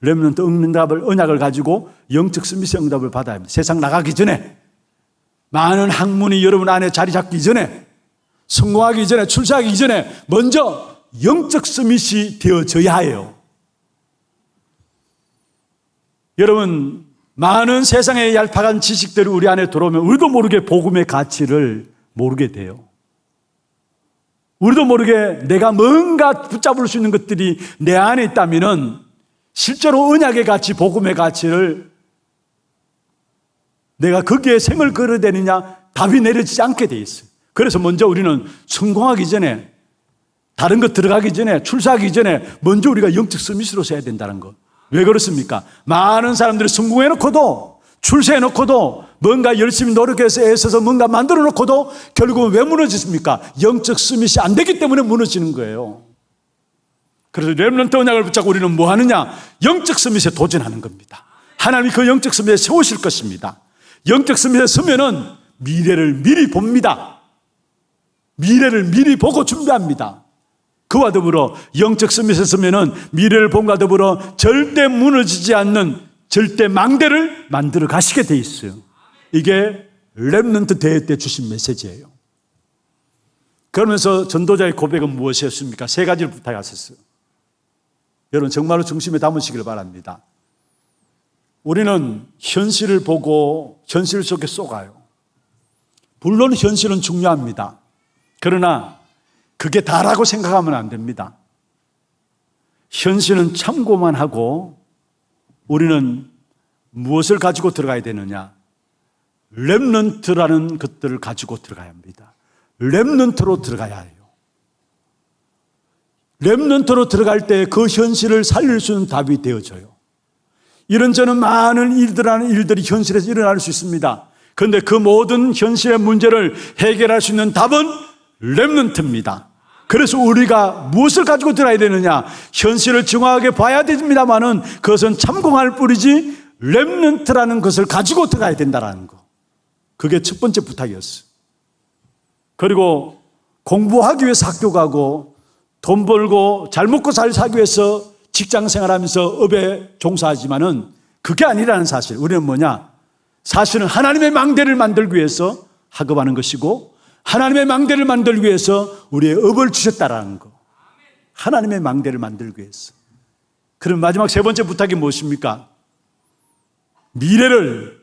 렘넌트 응답을, 언약을 가지고 영적 서밋의 응답을 받아야 합니다. 세상 나가기 전에, 많은 학문이 여러분 안에 자리 잡기 전에, 성공하기 전에, 출세하기 전에 먼저 영적 서밋이 되어져야 해요. 여러분, 많은 세상의 얄팍한 지식들이 우리 안에 들어오면 우리도 모르게 복음의 가치를 모르게 돼요. 우리도 모르게 내가 뭔가 붙잡을 수 있는 것들이 내 안에 있다면 실제로 언약의 가치, 복음의 가치를 내가 거기에 생을 걸어야 되느냐 답이 내려지지 않게 돼 있어요. 그래서 먼저 우리는 성공하기 전에, 다른 것 들어가기 전에, 출세하기 전에 먼저 우리가 영적 서밋으로 써야 된다는 것. 왜 그렇습니까? 많은 사람들이 성공해놓고도, 출세해놓고도 뭔가 열심히 노력해서 애써서 뭔가 만들어 놓고도 결국은 왜 무너졌습니까? 영적 스밋이 안 되기 때문에 무너지는 거예요. 그래서 렘넌트 언약을 붙잡고 우리는 뭐 하느냐? 영적 스밋에 도전하는 겁니다. 하나님이 그 영적 스밋에 세우실 것입니다. 영적 스밋에 서면은 미래를 미리 봅니다. 미래를 미리 보고 준비합니다. 그와 더불어 영적 스밋에 서면은 미래를 본과 더불어 절대 무너지지 않는 절대 망대를 만들어 가시게 돼 있어요. 이게 렘넌트 대회 때 주신 메시지예요. 그러면서 전도자의 고백은 무엇이었습니까? 세 가지를 부탁하셨어요. 여러분 정말로 중심에 담으시길 바랍니다. 우리는 현실을 보고 현실 속에 쏘가요. 물론 현실은 중요합니다. 그러나 그게 다라고 생각하면 안 됩니다. 현실은 참고만 하고 우리는 무엇을 가지고 들어가야 되느냐? 렘넌트라는 것들을 가지고 들어가야 합니다. 렘넌트로 들어가야 해요. 렘넌트로 들어갈 때 그 현실을 살릴 수 있는 답이 되어져요. 이런저런 많은 일들이 현실에서 일어날 수 있습니다. 그런데 그 모든 현실의 문제를 해결할 수 있는 답은 렘넌트입니다. 그래서 우리가 무엇을 가지고 들어야 되느냐? 현실을 정확하게 봐야 됩니다만은 그것은 참고할 뿐이지 렘넌트라는 것을 가지고 들어가야 된다는 거. 그게 첫 번째 부탁이었어요. 그리고 공부하기 위해서 학교 가고 돈 벌고 잘 먹고 잘 살기 위해서 직장 생활하면서 업에 종사하지만은 그게 아니라는 사실. 우리는 뭐냐? 사실은 하나님의 망대를 만들기 위해서 학업하는 것이고 하나님의 망대를 만들기 위해서 우리의 업을 주셨다라는 거. 하나님의 망대를 만들기 위해서. 그럼 마지막 세 번째 부탁이 무엇입니까? 미래를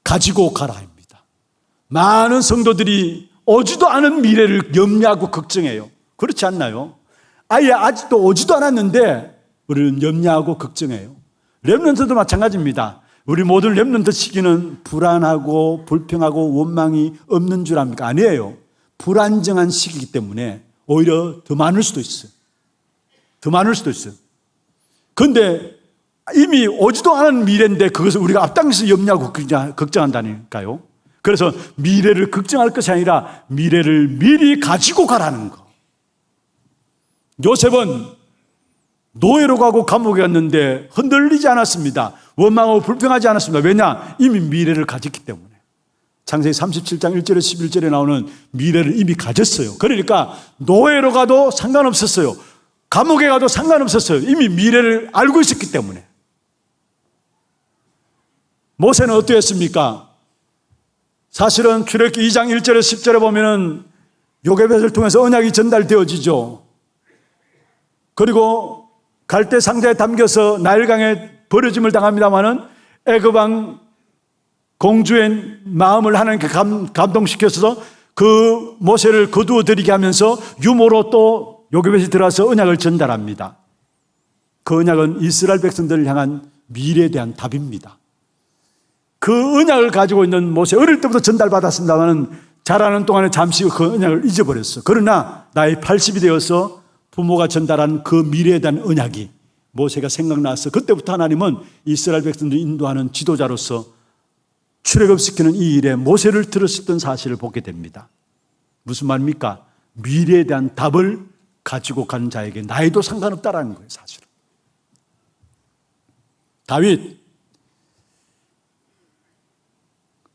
가지고 가라 합니다. 많은 성도들이 오지도 않은 미래를 염려하고 걱정해요. 그렇지 않나요? 아예 아직도 오지도 않았는데 우리는 염려하고 걱정해요. 렘넌트도 마찬가지입니다. 우리 모든 렘넌트 시기는 불안하고 불평하고 원망이 없는 줄 압니까? 아니에요. 불안정한 시기이기 때문에 오히려 더 많을 수도 있어요. 더 많을 수도 있어요. 그런데 이미 오지도 않은 미래인데 그것을 우리가 앞당겨서 염려하고 걱정한다니까요. 그래서 미래를 걱정할 것이 아니라 미래를 미리 가지고 가라는 거. 요셉은 노예로 가고 감옥에 갔는데 흔들리지 않았습니다. 원망하고 불평하지 않았습니다. 왜냐? 이미 미래를 가졌기 때문에. 창세기 37장 1절에 11절에 나오는 미래를 이미 가졌어요. 그러니까 노예로 가도 상관없었어요. 감옥에 가도 상관없었어요. 이미 미래를 알고 있었기 때문에. 모세는 어떠했습니까? 사실은 출애굽기 2장 1절에 10절에 보면은 요게벳을 통해서 언약이 전달되어지죠. 그리고 갈대 상자에 담겨서 나일강에 버려짐을 당합니다마는 애굽 왕 공주의 마음을 하나님께 감동시켜서 그 모세를 거두어 들이게 하면서 유모로 또 요게벳이 들어와서 언약을 전달합니다. 그 언약은 이스라엘 백성들을 향한 미래에 대한 답입니다. 그 언약을 가지고 있는 모세, 어릴 때부터 전달받았습니다마는 자라는 동안에 잠시 그 언약을 잊어버렸어. 그러나 나이 80이 되어서 부모가 전달한 그 미래에 대한 언약이 모세가 생각나서 그때부터 하나님은 이스라엘 백성들을 인도하는 지도자로서 출애굽시키는 이 일에 모세를 들었었던 사실을 보게 됩니다. 무슨 말입니까? 미래에 대한 답을 가지고 가는 자에게 나이도 상관없다라는 거예요, 사실은. 다윗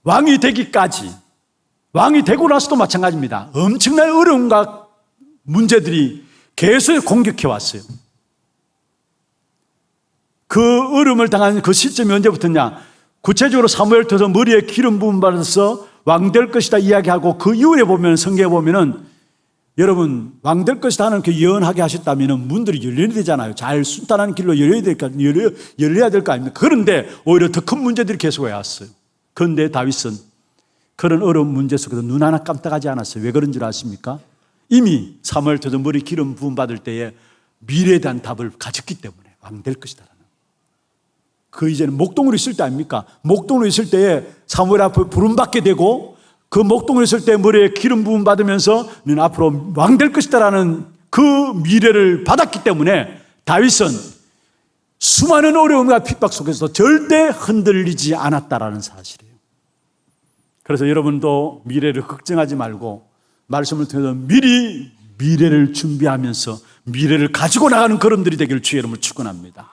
왕이 되기까지, 왕이 되고 나서도 마찬가지입니다. 엄청난 어려움과 문제들이 계속 공격해 왔어요. 그 어려움을 당한 그 시점이 언제부터냐? 구체적으로 사무엘서에서 머리에 기름 부음 받아서 왕 될 것이다 이야기하고 그 이후에 보면 성경에 보면은 여러분 왕 될 것이다 하는 그 예언하게 하셨다면 문들이 열려야 되잖아요. 잘 순탄한 길로 열려야 될 거 아닙니까? 그런데 오히려 더 큰 문제들이 계속 해왔어요. 그런데 다윗은 그런 어려운 문제 속에서 눈 하나 깜빡하지 않았어요. 왜 그런 줄 아십니까? 이미 사무엘서에서 머리 기름 부음 받을 때에 미래에 대한 답을 가졌기 때문에 왕 될 것이다. 그 이제는 목동으로 있을 때 아닙니까? 목동으로 있을 때에 사무엘 앞에 부름받게 되고 그 목동으로 있을 때 머리에 기름 부음 받으면서 너는 앞으로 왕 될 것이다라는 그 미래를 받았기 때문에 다윗은 수많은 어려움과 핍박 속에서 절대 흔들리지 않았다라는 사실이에요. 그래서 여러분도 미래를 걱정하지 말고 말씀을 통해서 미리 미래를 준비하면서 미래를 가지고 나가는 걸음들이 되기를 주의 이름으로 축원합니다.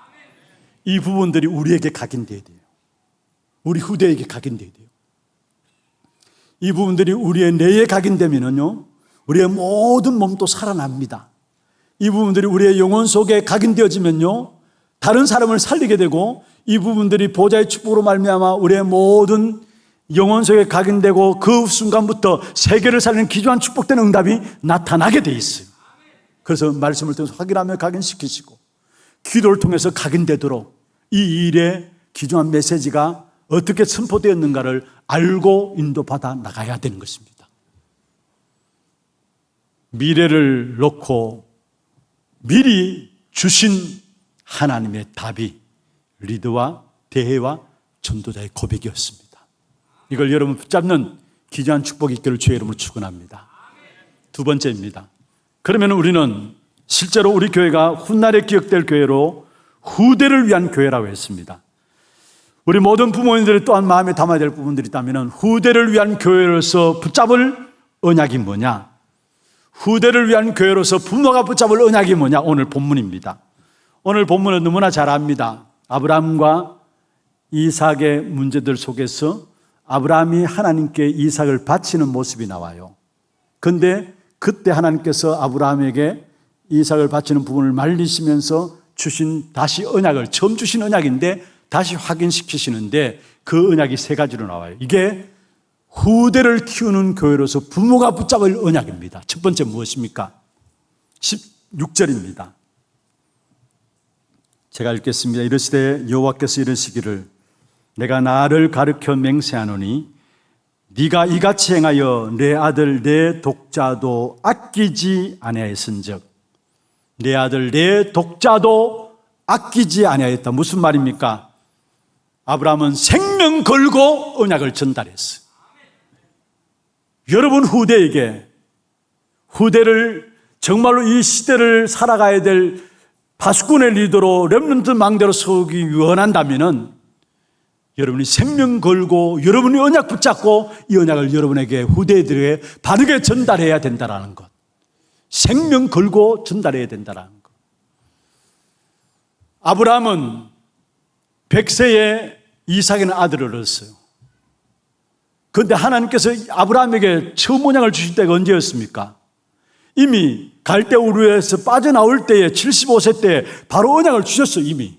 이 부분들이 우리에게 각인되어야 돼요. 우리 후대에게 각인되어야 돼요. 이 부분들이 우리의 뇌에 각인되면요, 우리의 모든 몸도 살아납니다. 이 부분들이 우리의 영혼 속에 각인되어지면요, 다른 사람을 살리게 되고, 이 부분들이 보좌의 축복으로 말미암아 우리의 모든 영혼 속에 각인되고 그 순간부터 세계를 살리는 귀중한 축복된 응답이 나타나게 돼 있어요. 그래서 말씀을 통해서 확인하며 각인시키시고 기도를 통해서 각인되도록 이 일의 귀중한 메시지가 어떻게 선포되었는가를 알고 인도받아 나가야 되는 것입니다. 미래를 놓고 미리 주신 하나님의 답이 리더와 대회와 전도자의 고백이었습니다. 이걸 여러분 붙잡는 귀중한 축복이 있기를 주의 이름으로 축원합니다. 두 번째입니다. 그러면 우리는 실제로 우리 교회가 훗날에 기억될 교회로 후대를 위한 교회라고 했습니다. 우리 모든 부모님들이 또한 마음에 담아야 될 부분들이 있다면 후대를 위한 교회로서 붙잡을 언약이 뭐냐? 후대를 위한 교회로서 부모가 붙잡을 언약이 뭐냐? 오늘 본문입니다. 오늘 본문은 너무나 잘 압니다. 아브라함과 이삭의 문제들 속에서 아브라함이 하나님께 이삭을 바치는 모습이 나와요. 그런데 그때 하나님께서 아브라함에게 이삭을 바치는 부분을 말리시면서 주신 다시 언약을, 처음 주신 언약인데 다시 확인시키시는데 그 언약이 세 가지로 나와요. 이게 후대를 키우는 교회로서 부모가 붙잡을 언약입니다. 첫 번째 무엇입니까? 16절입니다. 제가 읽겠습니다. 이르시되 여호와께서 이르시기를 내가 나를 가르쳐 맹세하노니 네가 이같이 행하여 내 아들 내 독자도 아끼지 아니하였은즉, 내 아들 내 독자도 아끼지 아니하였다. 무슨 말입니까? 아브라함은 생명 걸고 언약을 전달했어요. 여러분 후대에게, 후대를 정말로 이 시대를 살아가야 될 파수꾼의 리더로 렘넌트 망대로 서기 원한다면은 여러분이 생명 걸고 여러분이 언약 붙잡고 이 언약을 여러분에게 후대들에게 바르게 전달해야 된다는 것. 생명 걸고 전달해야 된다는 것. 아브라함은 100세에 이삭이라는 아들을 얻었어요. 그런데 하나님께서 아브라함에게 처음 언약을 주실 때가 언제였습니까? 이미 갈대 우르에서 빠져나올 때에 75세 때 바로 언약을 주셨어요. 이미.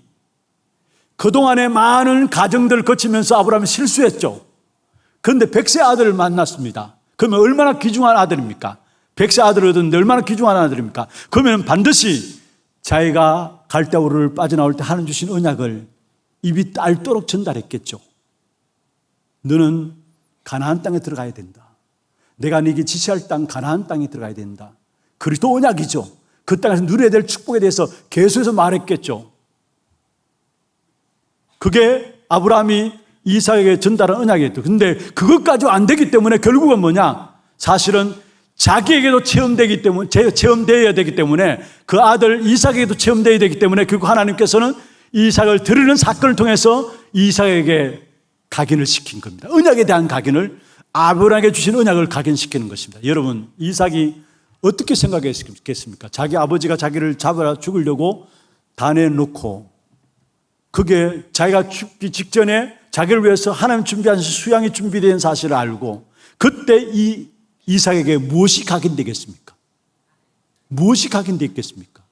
그동안에 많은 가정들을 거치면서 아브라함이 실수했죠. 그런데 100세 아들을 만났습니다. 그러면 얼마나 귀중한 아들입니까? 100세 아들을 얻었는데 얼마나 귀중한 아들입니까? 그러면 반드시 자기가 갈대 우르를 빠져나올 때 하나님 주신 언약을 입이 닳도록 전달했겠죠. 너는 가나안 땅에 들어가야 된다. 내가 네게 지시할 땅 가나안 땅에 들어가야 된다. 그리스도 언약이죠. 그 땅에서 누려야 될 축복에 대해서 계속해서 말했겠죠. 그게 아브라함이 이삭에게 전달한 언약이었죠. 그런데 그것까지 안 되기 때문에 결국은 뭐냐? 사실은 자기에게도 체험되어야 되기 때문에 그 아들 이삭에게도 체험되어야 되기 때문에 결국 하나님께서는 이삭을 드리는 사건을 통해서 이삭에게 각인을 시킨 겁니다. 언약에 대한 각인을, 아브라함에게 주신 언약을 각인시키는 것입니다. 여러분, 이삭이 어떻게 생각했겠습니까? 자기 아버지가 자기를 잡아 죽으려고 단에 놓고 그게 자기가 죽기 직전에 자기를 위해서 하나님 준비한 수양이 준비된 사실을 알고 그때 이 이삭에게 무엇이 각인되겠습니까? 무엇이 각인되겠습니까?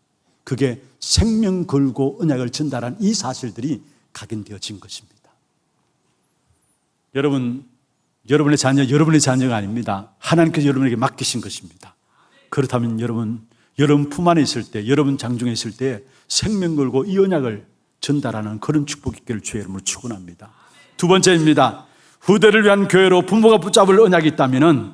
그게 생명 걸고 언약을 전달한 이 사실들이 각인되어진 것입니다. 여러분, 여러분의 자녀, 여러분의 자녀가 아닙니다. 하나님께서 여러분에게 맡기신 것입니다. 그렇다면 여러분 품 안에 있을 때, 여러분 장중에 있을 때 생명 걸고 이 언약을 전달하는 그런 축복 있기를 주의 이름으로 축원합니다. 두 번째입니다. 후대를 위한 교회로 부모가 붙잡을 언약이 있다면은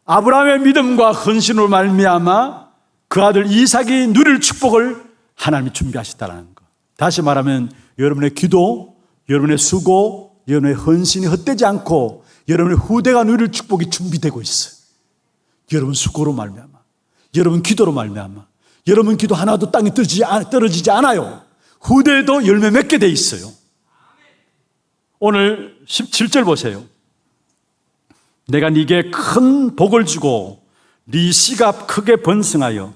아브라함의 믿음과 헌신으로 말미암아 그 아들 이삭이 누릴 축복을 하나님이 준비하셨다는 것. 다시 말하면 여러분의 기도, 여러분의 수고, 여러분의 헌신이 헛되지 않고 여러분의 후대가 누릴 축복이 준비되고 있어요. 여러분 수고로 말미암아, 여러분 기도로 말미암아, 여러분 기도 하나도 땅에 떨어지지 않아요. 후대에도 열매 맺게 돼 있어요. 오늘 17절 보세요. 내가 네게 큰 복을 주고 네 씨가 크게 번성하여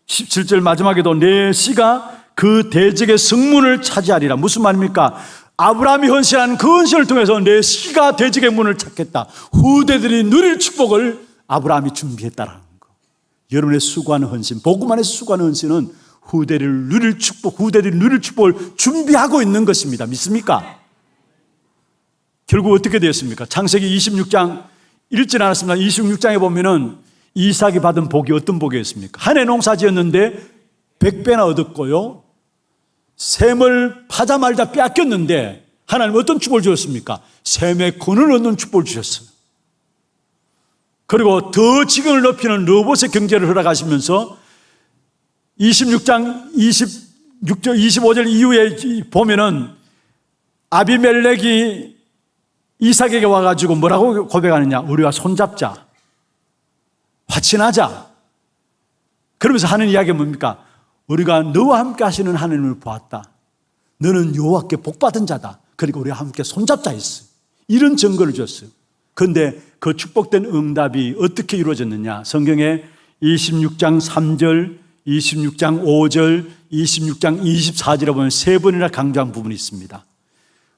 17절 마지막에도 내 씨가 그 대적의 성문을 차지하리라. 무슨 말입니까? 아브라함이 헌신한 그 헌신을 통해서 내 씨가 대적의 문을 찾겠다. 후대들이 누릴 축복을 아브라함이 준비했다라는 거. 여러분의 수고하는 헌신, 복음 안에서 수고하는 헌신은 후대들이 누릴 축복을 준비하고 있는 것입니다. 믿습니까? 결국 어떻게 되었습니까? 창세기 26장 읽지 않았습니다. 26장에 보면은 이삭이 받은 복이 어떤 복이었습니까? 한 해 농사 지었는데 100배나 얻었고요. 셈을 파자마자 빼앗겼는데 하나님 어떤 축복을 주셨습니까? 셈의 권을 얻는 축복을 주셨어요. 그리고 더 지경을 높이는 르봇의 경제를 허락하시면서 26장 25절 이후에 보면은 아비멜렉이 이삭에게 와가지고 뭐라고 고백하느냐? 우리가 손잡자, 화친하자. 그러면서 하는 이야기가 뭡니까? 우리가 너와 함께 하시는 하나님을 보았다. 너는 여호와께 복받은 자다. 그리고 우리가 함께 손잡자 했어요. 이런 증거를 줬어요. 그런데 그 축복된 응답이 어떻게 이루어졌느냐? 성경에 26장 3절, 26장 5절, 26장 24절에 보면 세 번이나 강조한 부분이 있습니다.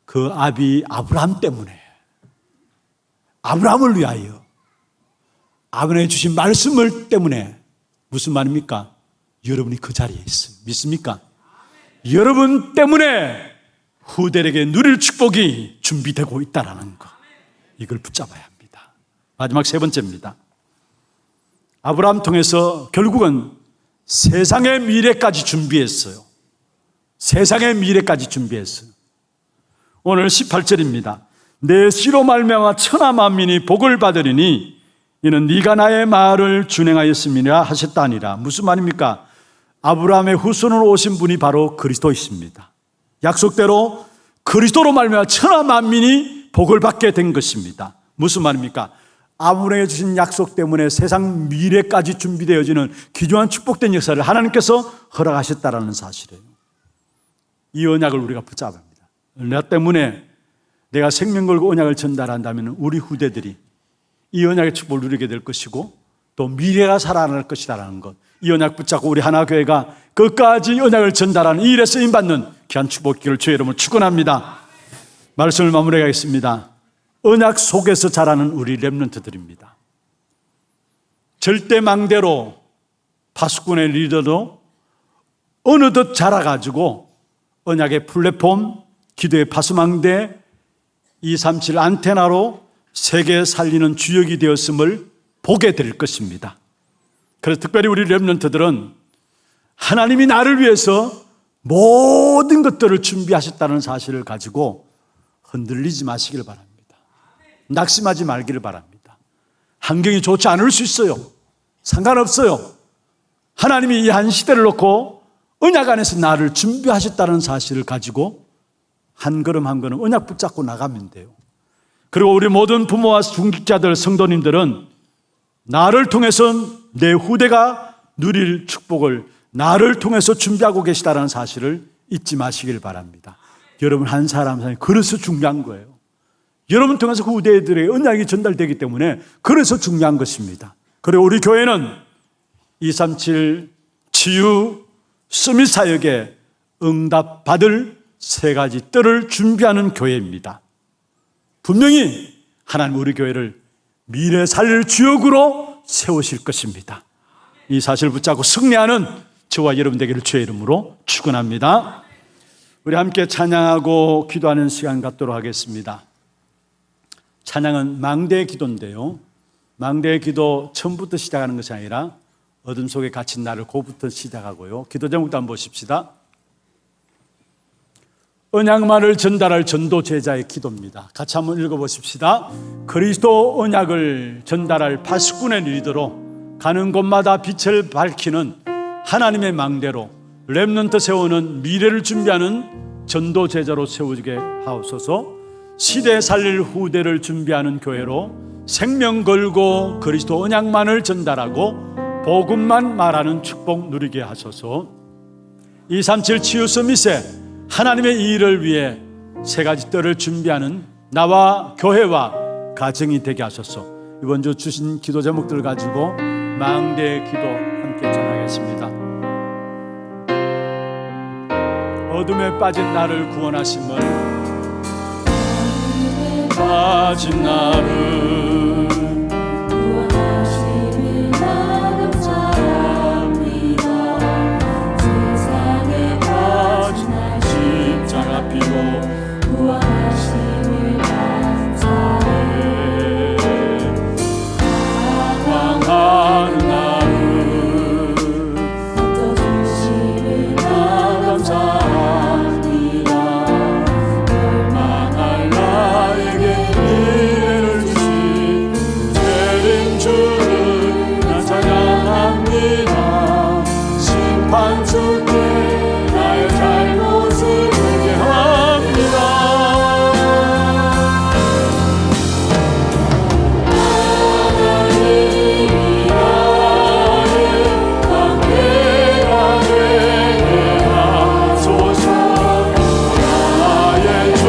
그 아비 아브라함 때문에, 아브라함을 위하여, 아브라함이 주신 말씀을 때문에. 무슨 말입니까? 여러분이 그 자리에 있어요. 믿습니까? 여러분 때문에 후대에게 누릴 축복이 준비되고 있다는 것, 이걸 붙잡아야 합니다. 마지막 세 번째입니다. 아브라함 통해서 결국은 세상의 미래까지 준비했어요. 세상의 미래까지 준비했어요. 오늘 18절입니다. 내 씨로 말미암아 천하 만민이 복을 받으리니 이는 네가 나의 말을 준행하였음이라 하셨다니라. 무슨 말입니까? 아브라함의 후손으로 오신 분이 바로 그리스도이십니다. 약속대로 그리스도로 말미암아 천하 만민이 복을 받게 된 것입니다. 무슨 말입니까? 아브라함에 주신 약속 때문에 세상 미래까지 준비되어지는 귀중한 축복된 역사를 하나님께서 허락하셨다라는 사실이에요. 이 언약을 우리가 붙잡아야 합니다. 나 때문에 내가 생명 걸고 언약을 전달한다면 우리 후대들이 이 언약의 축복을 누리게 될 것이고 또 미래가 살아날 것이라는 것, 이 언약 붙잡고 우리 하나교회가 끝까지 언약을 전달하는 이 일에 쓰임받는 귀한 축복기를 주의 이름으로 축원합니다. 말씀을 마무리하겠습니다. 언약 속에서 자라는 우리 렘넌트들입니다. 절대망대로 파수꾼의 리더도 어느덧 자라가지고 언약의 플랫폼, 기도의 파수망대, 237 안테나로 세계 살리는 주역이 되었음을 보게 될 것입니다. 그래서 특별히 우리 렘넌트들은 하나님이 나를 위해서 모든 것들을 준비하셨다는 사실을 가지고 흔들리지 마시길 바랍니다. 낙심하지 말기를 바랍니다. 환경이 좋지 않을 수 있어요. 상관없어요. 하나님이 이 한 시대를 놓고 언약 안에서 나를 준비하셨다는 사실을 가지고 한 걸음 한 걸음 언약 붙잡고 나가면 돼요. 그리고 우리 모든 부모와 중직자들, 성도님들은 나를 통해서 내 후대가 누릴 축복을 나를 통해서 준비하고 계시다는 사실을 잊지 마시길 바랍니다. 여러분 한 사람 사람이 그래서 중요한 거예요. 여러분 통해서 후대들의 언약이 전달되기 때문에 그래서 중요한 것입니다. 그리고 우리 교회는 237 치유 서밋 사역에 응답받을 세 가지 뜰을 준비하는 교회입니다. 분명히 하나님 우리 교회를 미래 살릴 주역으로 세우실 것입니다. 이 사실을 붙잡고 승리하는 저와 여러분 되기를 주의 이름으로 축원합니다. 우리 함께 찬양하고 기도하는 시간 갖도록 하겠습니다. 찬양은 망대의 기도인데요, 망대의 기도 처음부터 시작하는 것이 아니라 어둠 속에 갇힌 나를 고부터 시작하고요. 기도 제목도 한번 보십시다. 언약만을 전달할 전도 제자의 기도입니다. 같이 한번 읽어보십시다. 그리스도 언약을 전달할 파수꾼의 리더로 가는 곳마다 빛을 밝히는 하나님의 망대로 렘넌트 세우는 미래를 준비하는 전도 제자로 세우게 하옵소서. 시대 살릴 후대를 준비하는 교회로 생명 걸고 그리스도 언약만을 전달하고 복음만 말하는 축복 누리게 하소서. 237 치유 서밋에 하나님의 이 일을 위해 세 가지 뜰을 준비하는 나와 교회와 가정이 되게 하소서. 이번 주 주신 기도 제목들 가지고 망대의 기도 함께 전하겠습니다. 어둠에 빠진 나를 구원하심을, 빠진 나를 구원하심을 나는 감사합니다. 세상에 빠진 날 십자가 피로 구원하심을 감사해. 방황하는 나를 건져주심을 나는 감사합니다. 멸망할 나에게 미래를 주신 책임주를 난 찬양합니다. 심판주께 나의 잘못을 회개합니다. 하나님이 나의 관계가 되게 하소서. 나의 주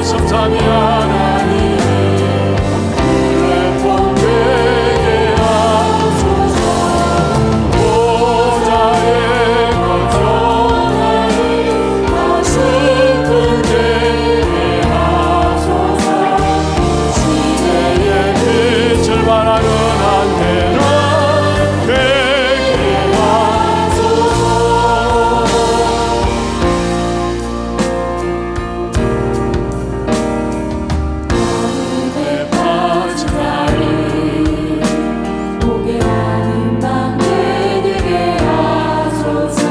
성삼위 하나님 은혜 복되게 하소서. 보좌의 거처나를 가슴 되게 하소서. 시대의 빛을 발하는 안테나 되게 하소서. 어둠에 빠진 나를 보게 하는 망대 되게 하소서.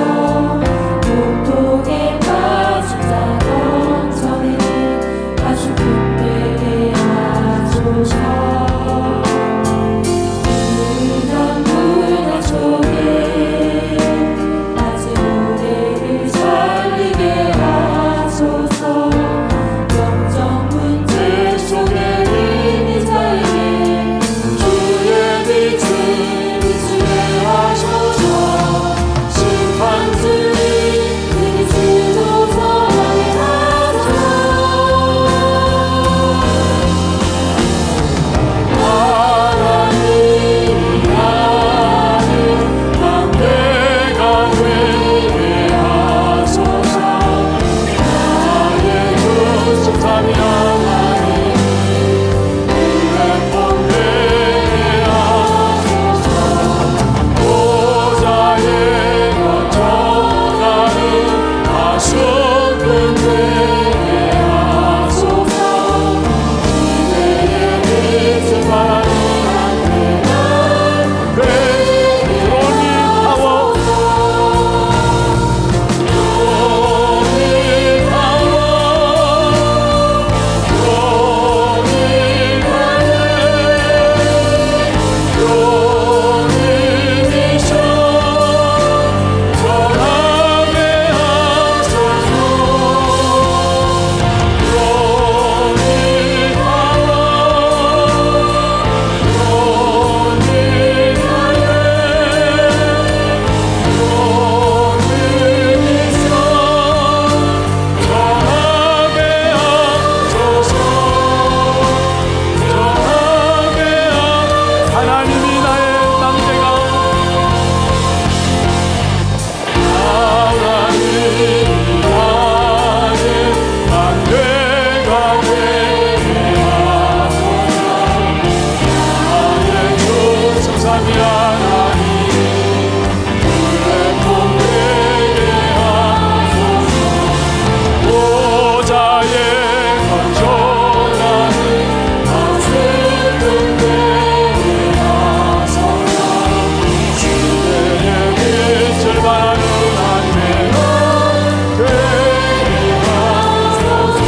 고통에 빠진 자 넘쳐내는 가슴 되게 하소서. 이런 문화 속에 낮은 무대를 살리게 하소서. 영적 문제 속에 있는 자에게 주의 빛을 비추게 하소서. 심판주의 그리스도 전하게 하소서. 하나님이 나를 망대가 되게 하소서. 나의 주 성삼위 하나님 은혜 복되게 하소서. 보좌의 거처나를 가슴 되게 하소서. 시대의 빛을 발하는 안테나 그러니 파워 하나님이 나의 망대가, 하나님이 나의 망대가 되게 하소서. 나의 주 성삼위 하나님 은혜 복되게 하소서. 보좌의 거처나를 가슴 되게 하소서. 시대의 빛을 발하는 안테나 되게 하소서.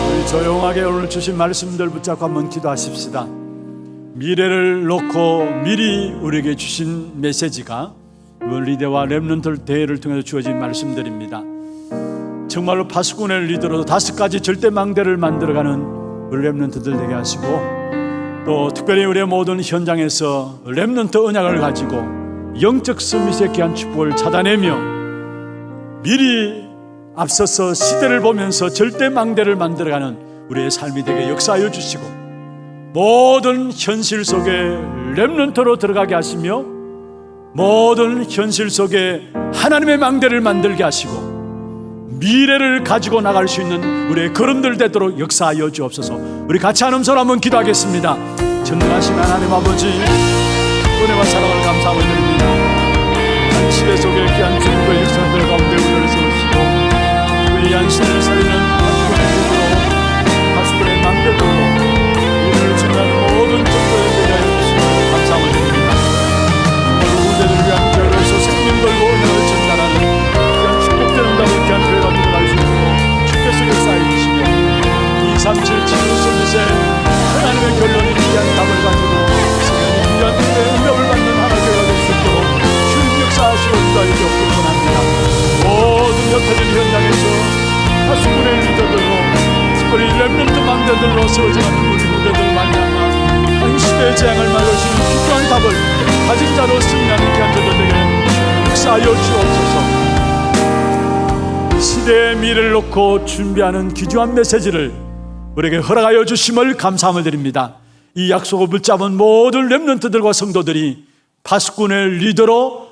우리 조용하게 오늘 주신 말씀들 붙잡고 한번 기도하십시다. 미래를 놓고 미리 우리에게 주신 메시지가 이번 리더와 렘넌트 대회를 통해서 주어진 말씀들입니다. 정말로 파수꾼의 리더로 5가지 절대 망대를 만들어가는 우리 렘넌트들 되게 하시고, 또 특별히 우리의 모든 현장에서 렘넌트 언약을 가지고 영적 서밋의 귀한 축복을 찾아내며 미리 앞서서 시대를 보면서 절대 망대를 만들어가는 우리의 삶이 되게 역사하여 주시고, 모든 현실 속에 렘넌트로 들어가게 하시며 모든 현실 속에 하나님의 망대를 만들게 하시고 미래를 가지고 나갈 수 있는 우리의 걸음들 되도록 역사하여 주옵소서. 우리 같이 한 음소리 한번 기도하겠습니다. 전능하신 하나님 아버지, 은혜와 사랑을 감사하며 드립니다. 한 시대 속에 귀한 주님의 역사들 가운데 우리를 세우시고 우리 안신을 살리는 한국의 힘으로 가수들의 망대들로 우리를 지나는 모든 정도에 대하여 주시면 감사하며 드립니다. 정말 우대들을 위한 교회에서 생명 걸고 은혜를 전달하는 귀한 축복되는 다른 귀한 교회가 되어갈 수 있도록 주께서 역사해 주시며 237 치유 서밋에 하나님의 결론이 귀한 답을 가지고 세상에 귀한 은혜의 응답을 받는 하나님의 교회가 될 수 있도록 주님 역사하시고 인도하여 주옵기를 원합니다. 모든 흩어진 현장에서 다수군의 리더들로 특별히 렘넌트 망대들로 세워져가는 우리 무대들 말미암아 한 시대의 재앙을 막을 수 있는 필요한 답을 가진 자로 승리하는 귀한 자들에게 역사하여 주옵소서. 시대의 미래를 놓고 준비하는 귀중한 메시지를 우리에게 허락하여 주심을 감사함을 드립니다. 이 약속을 붙잡은 모든 렘넌트들과 성도들이 파수꾼의 리더로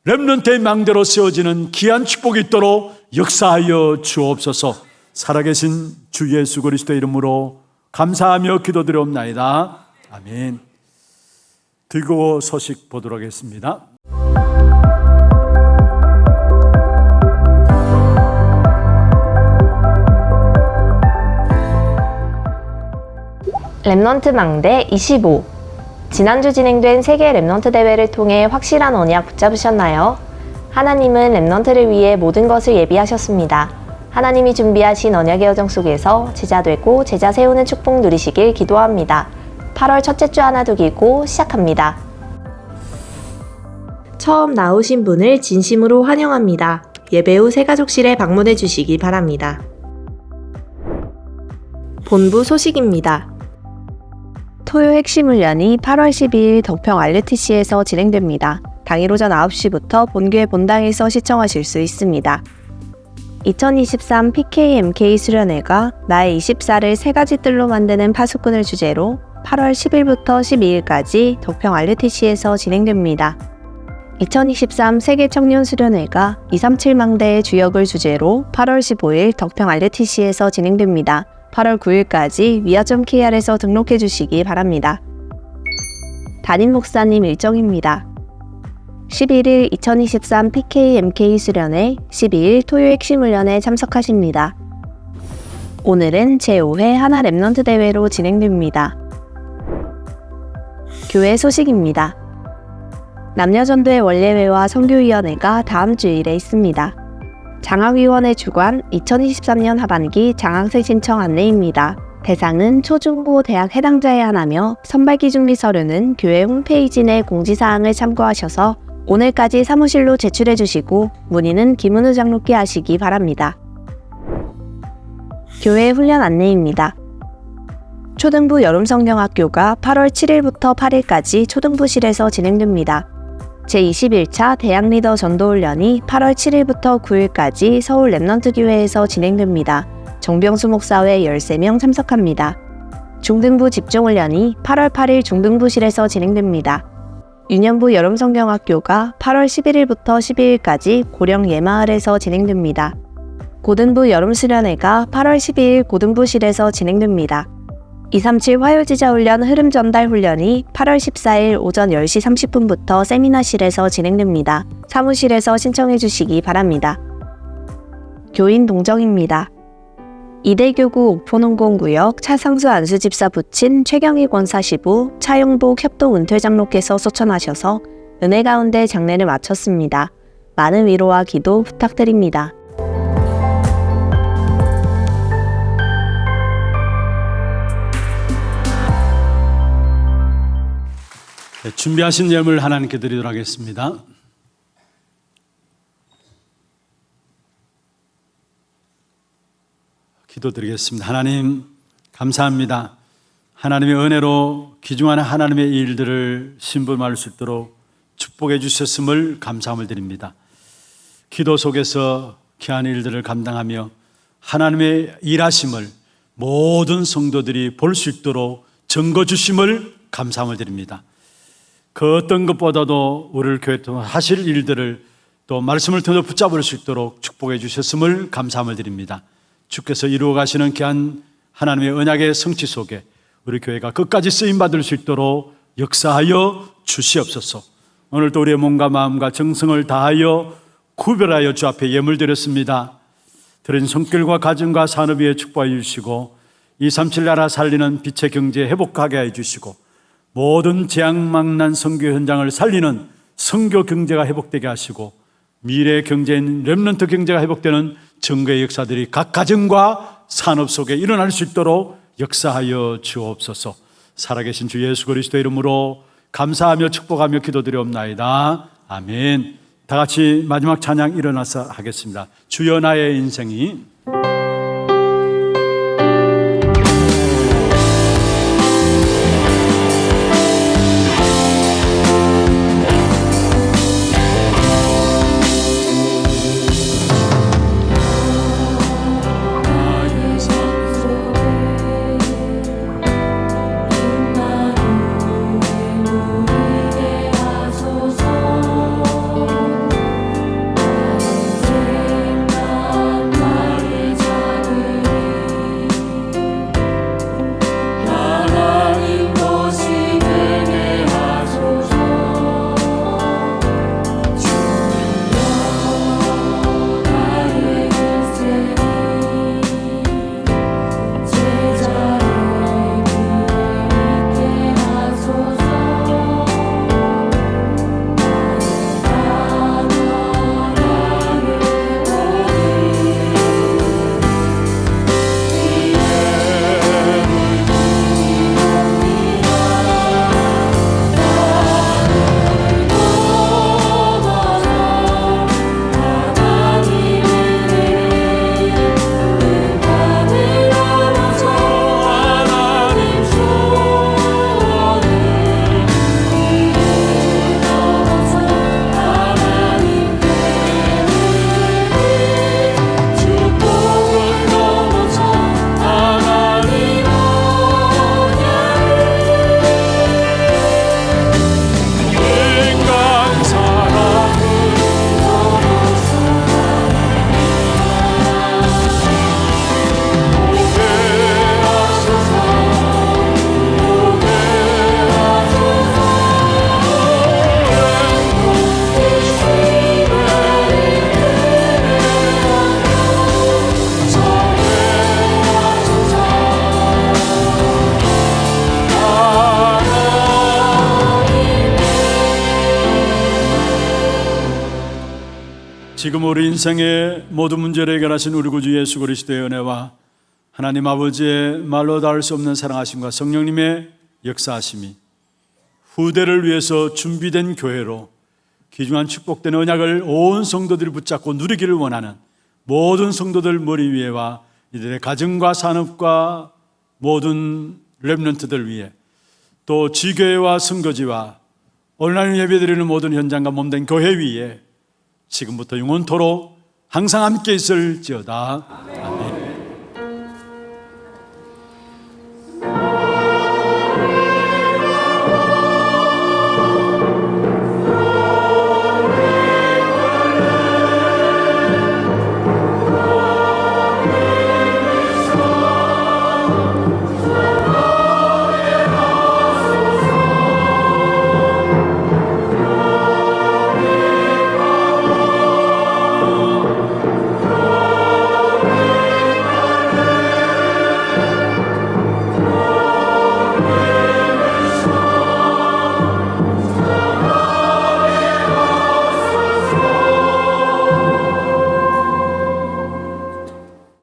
렘넌트의 망대로 세워지는 귀한 축복이 있도록 역사하여 주옵소서. 살아계신 주 예수 그리스도의 이름으로 감사하며 기도드리옵나이다. 아멘. 들고 소식 보도록 하겠습니다. 렘넌트 망대 25. 지난주 진행된 세계 렘넌트 대회를 통해 확실한 언약 붙잡으셨나요? 하나님은 렘넌트를 위해 모든 것을 예비하셨습니다. 하나님이 준비하신 언약의 여정 속에서 제자 되고 제자 세우는 축복 누리시길 기도합니다. 8월 첫째 주 하나 두기고 시작합니다. 처음 나오신 분을 진심으로 환영합니다. 예배 후 새가족실에 방문해 주시기 바랍니다. 본부 소식입니다. 토요 핵심 훈련이 8월 12일 덕평 RTC에서 진행됩니다. 당일 오전 9시부터 본교회 본당에서 시청하실 수 있습니다. 2023 PKMK 수련회가 나의 24를 세 가지 뜰로 만드는 파수꾼을 주제로 8월 10일부터 12일까지 덕평 RTC에서 진행됩니다. 2023 세계 청년 수련회가 237망대의 주역을 주제로 8월 15일 덕평 RTC에서 진행됩니다. 8월 9일까지 위아.kr에서 등록해 주시기 바랍니다. 담임 목사님 일정입니다. 11일 2023 PKMK 수련회, 12일 토요 핵심 훈련에 참석하십니다. 오늘은 제5회 하나 렘넌트 대회로 진행됩니다. 교회 소식입니다. 남녀전도회 원례회와 선교위원회가 다음 주일에 있습니다. 장학위원회 주관 2023년 하반기 장학생 신청 안내입니다. 대상은 초중고 대학 해당자에 한하며 선발기 준비 서류는 교회 홈페이지 내 공지사항을 참고하셔서 오늘까지 사무실로 제출해 주시고 문의는 김은우 장로께 하시기 바랍니다. 교회 훈련 안내입니다. 초등부 여름성경학교가 8월 7일부터 8일까지 초등부실에서 진행됩니다. 제21차 대학리더 전도훈련이 8월 7일부터 9일까지 서울 렘넌트 교회에서 진행됩니다. 정병수 목사 외 13명 참석합니다. 중등부 집중훈련이 8월 8일 중등부실에서 진행됩니다. 유년부 여름성경학교가 8월 11일부터 12일까지 고령 예마을에서 진행됩니다. 고등부 여름수련회가 8월 12일 고등부실에서 진행됩니다. 237 화요지자훈련 흐름전달훈련이 8월 14일 오전 10시 30분부터 세미나실에서 진행됩니다. 사무실에서 신청해 주시기 바랍니다. 교인 동정입니다. 이대교구 옥포농공구역 차상수 안수집사 부친 최경희 권사시부 차용복 협동은퇴장로께서 소천하셔서 은혜 가운데 장례를 마쳤습니다. 많은 위로와 기도 부탁드립니다. 준비하신 예물 하나님께 드리도록 하겠습니다. 기도드리겠습니다. 하나님 감사합니다. 하나님의 은혜로 귀중한 하나님의 일들을 신분할 수 있도록 축복해 주셨음을 감사함을 드립니다. 기도 속에서 귀한 일들을 감당하며 하나님의 일하심을 모든 성도들이 볼 수 있도록 증거 주심을 감사함을 드립니다. 그 어떤 것보다도 우리를 교회 통해 하실 일들을 또 말씀을 통해 붙잡을 수 있도록 축복해 주셨음을 감사함을 드립니다. 주께서 이루어 가시는 귀한 하나님의 언약의 성취 속에 우리 교회가 끝까지 쓰임받을 수 있도록 역사하여 주시옵소서. 오늘도 우리의 몸과 마음과 정성을 다하여 구별하여 주 앞에 예물 드렸습니다. 드린 손길과 가정과 산업 위에 축복해 주시고 237 나라 살리는 빛의 경제 회복하게 해 주시고 모든 재앙망난 선교 현장을 살리는 선교 경제가 회복되게 하시고 미래 경제인 렘넌트 경제가 회복되는 증거의 역사들이 각 가정과 산업 속에 일어날 수 있도록 역사하여 주옵소서. 살아계신 주 예수 그리스도의 이름으로 감사하며 축복하며 기도드리옵나이다. 아멘. 다 같이 마지막 찬양 일어나서 하겠습니다. 주여 나의 인생이 지금 우리 인생의 모든 문제를 해결하신 우리 구주 예수 그리스도의 은혜와 하나님 아버지의 말로 닿을 수 없는 사랑하심과 성령님의 역사하심이 후대를 위해서 준비된 교회로 귀중한 축복된 언약을 온 성도들이 붙잡고 누리기를 원하는 모든 성도들 머리 위에와 이들의 가정과 산업과 모든 렘넌트들 위에 또 지교회와 선거지와 온라인 예배드리는 모든 현장과 몸된 교회 위에 지금부터 영원토록 항상 함께 있을지어다.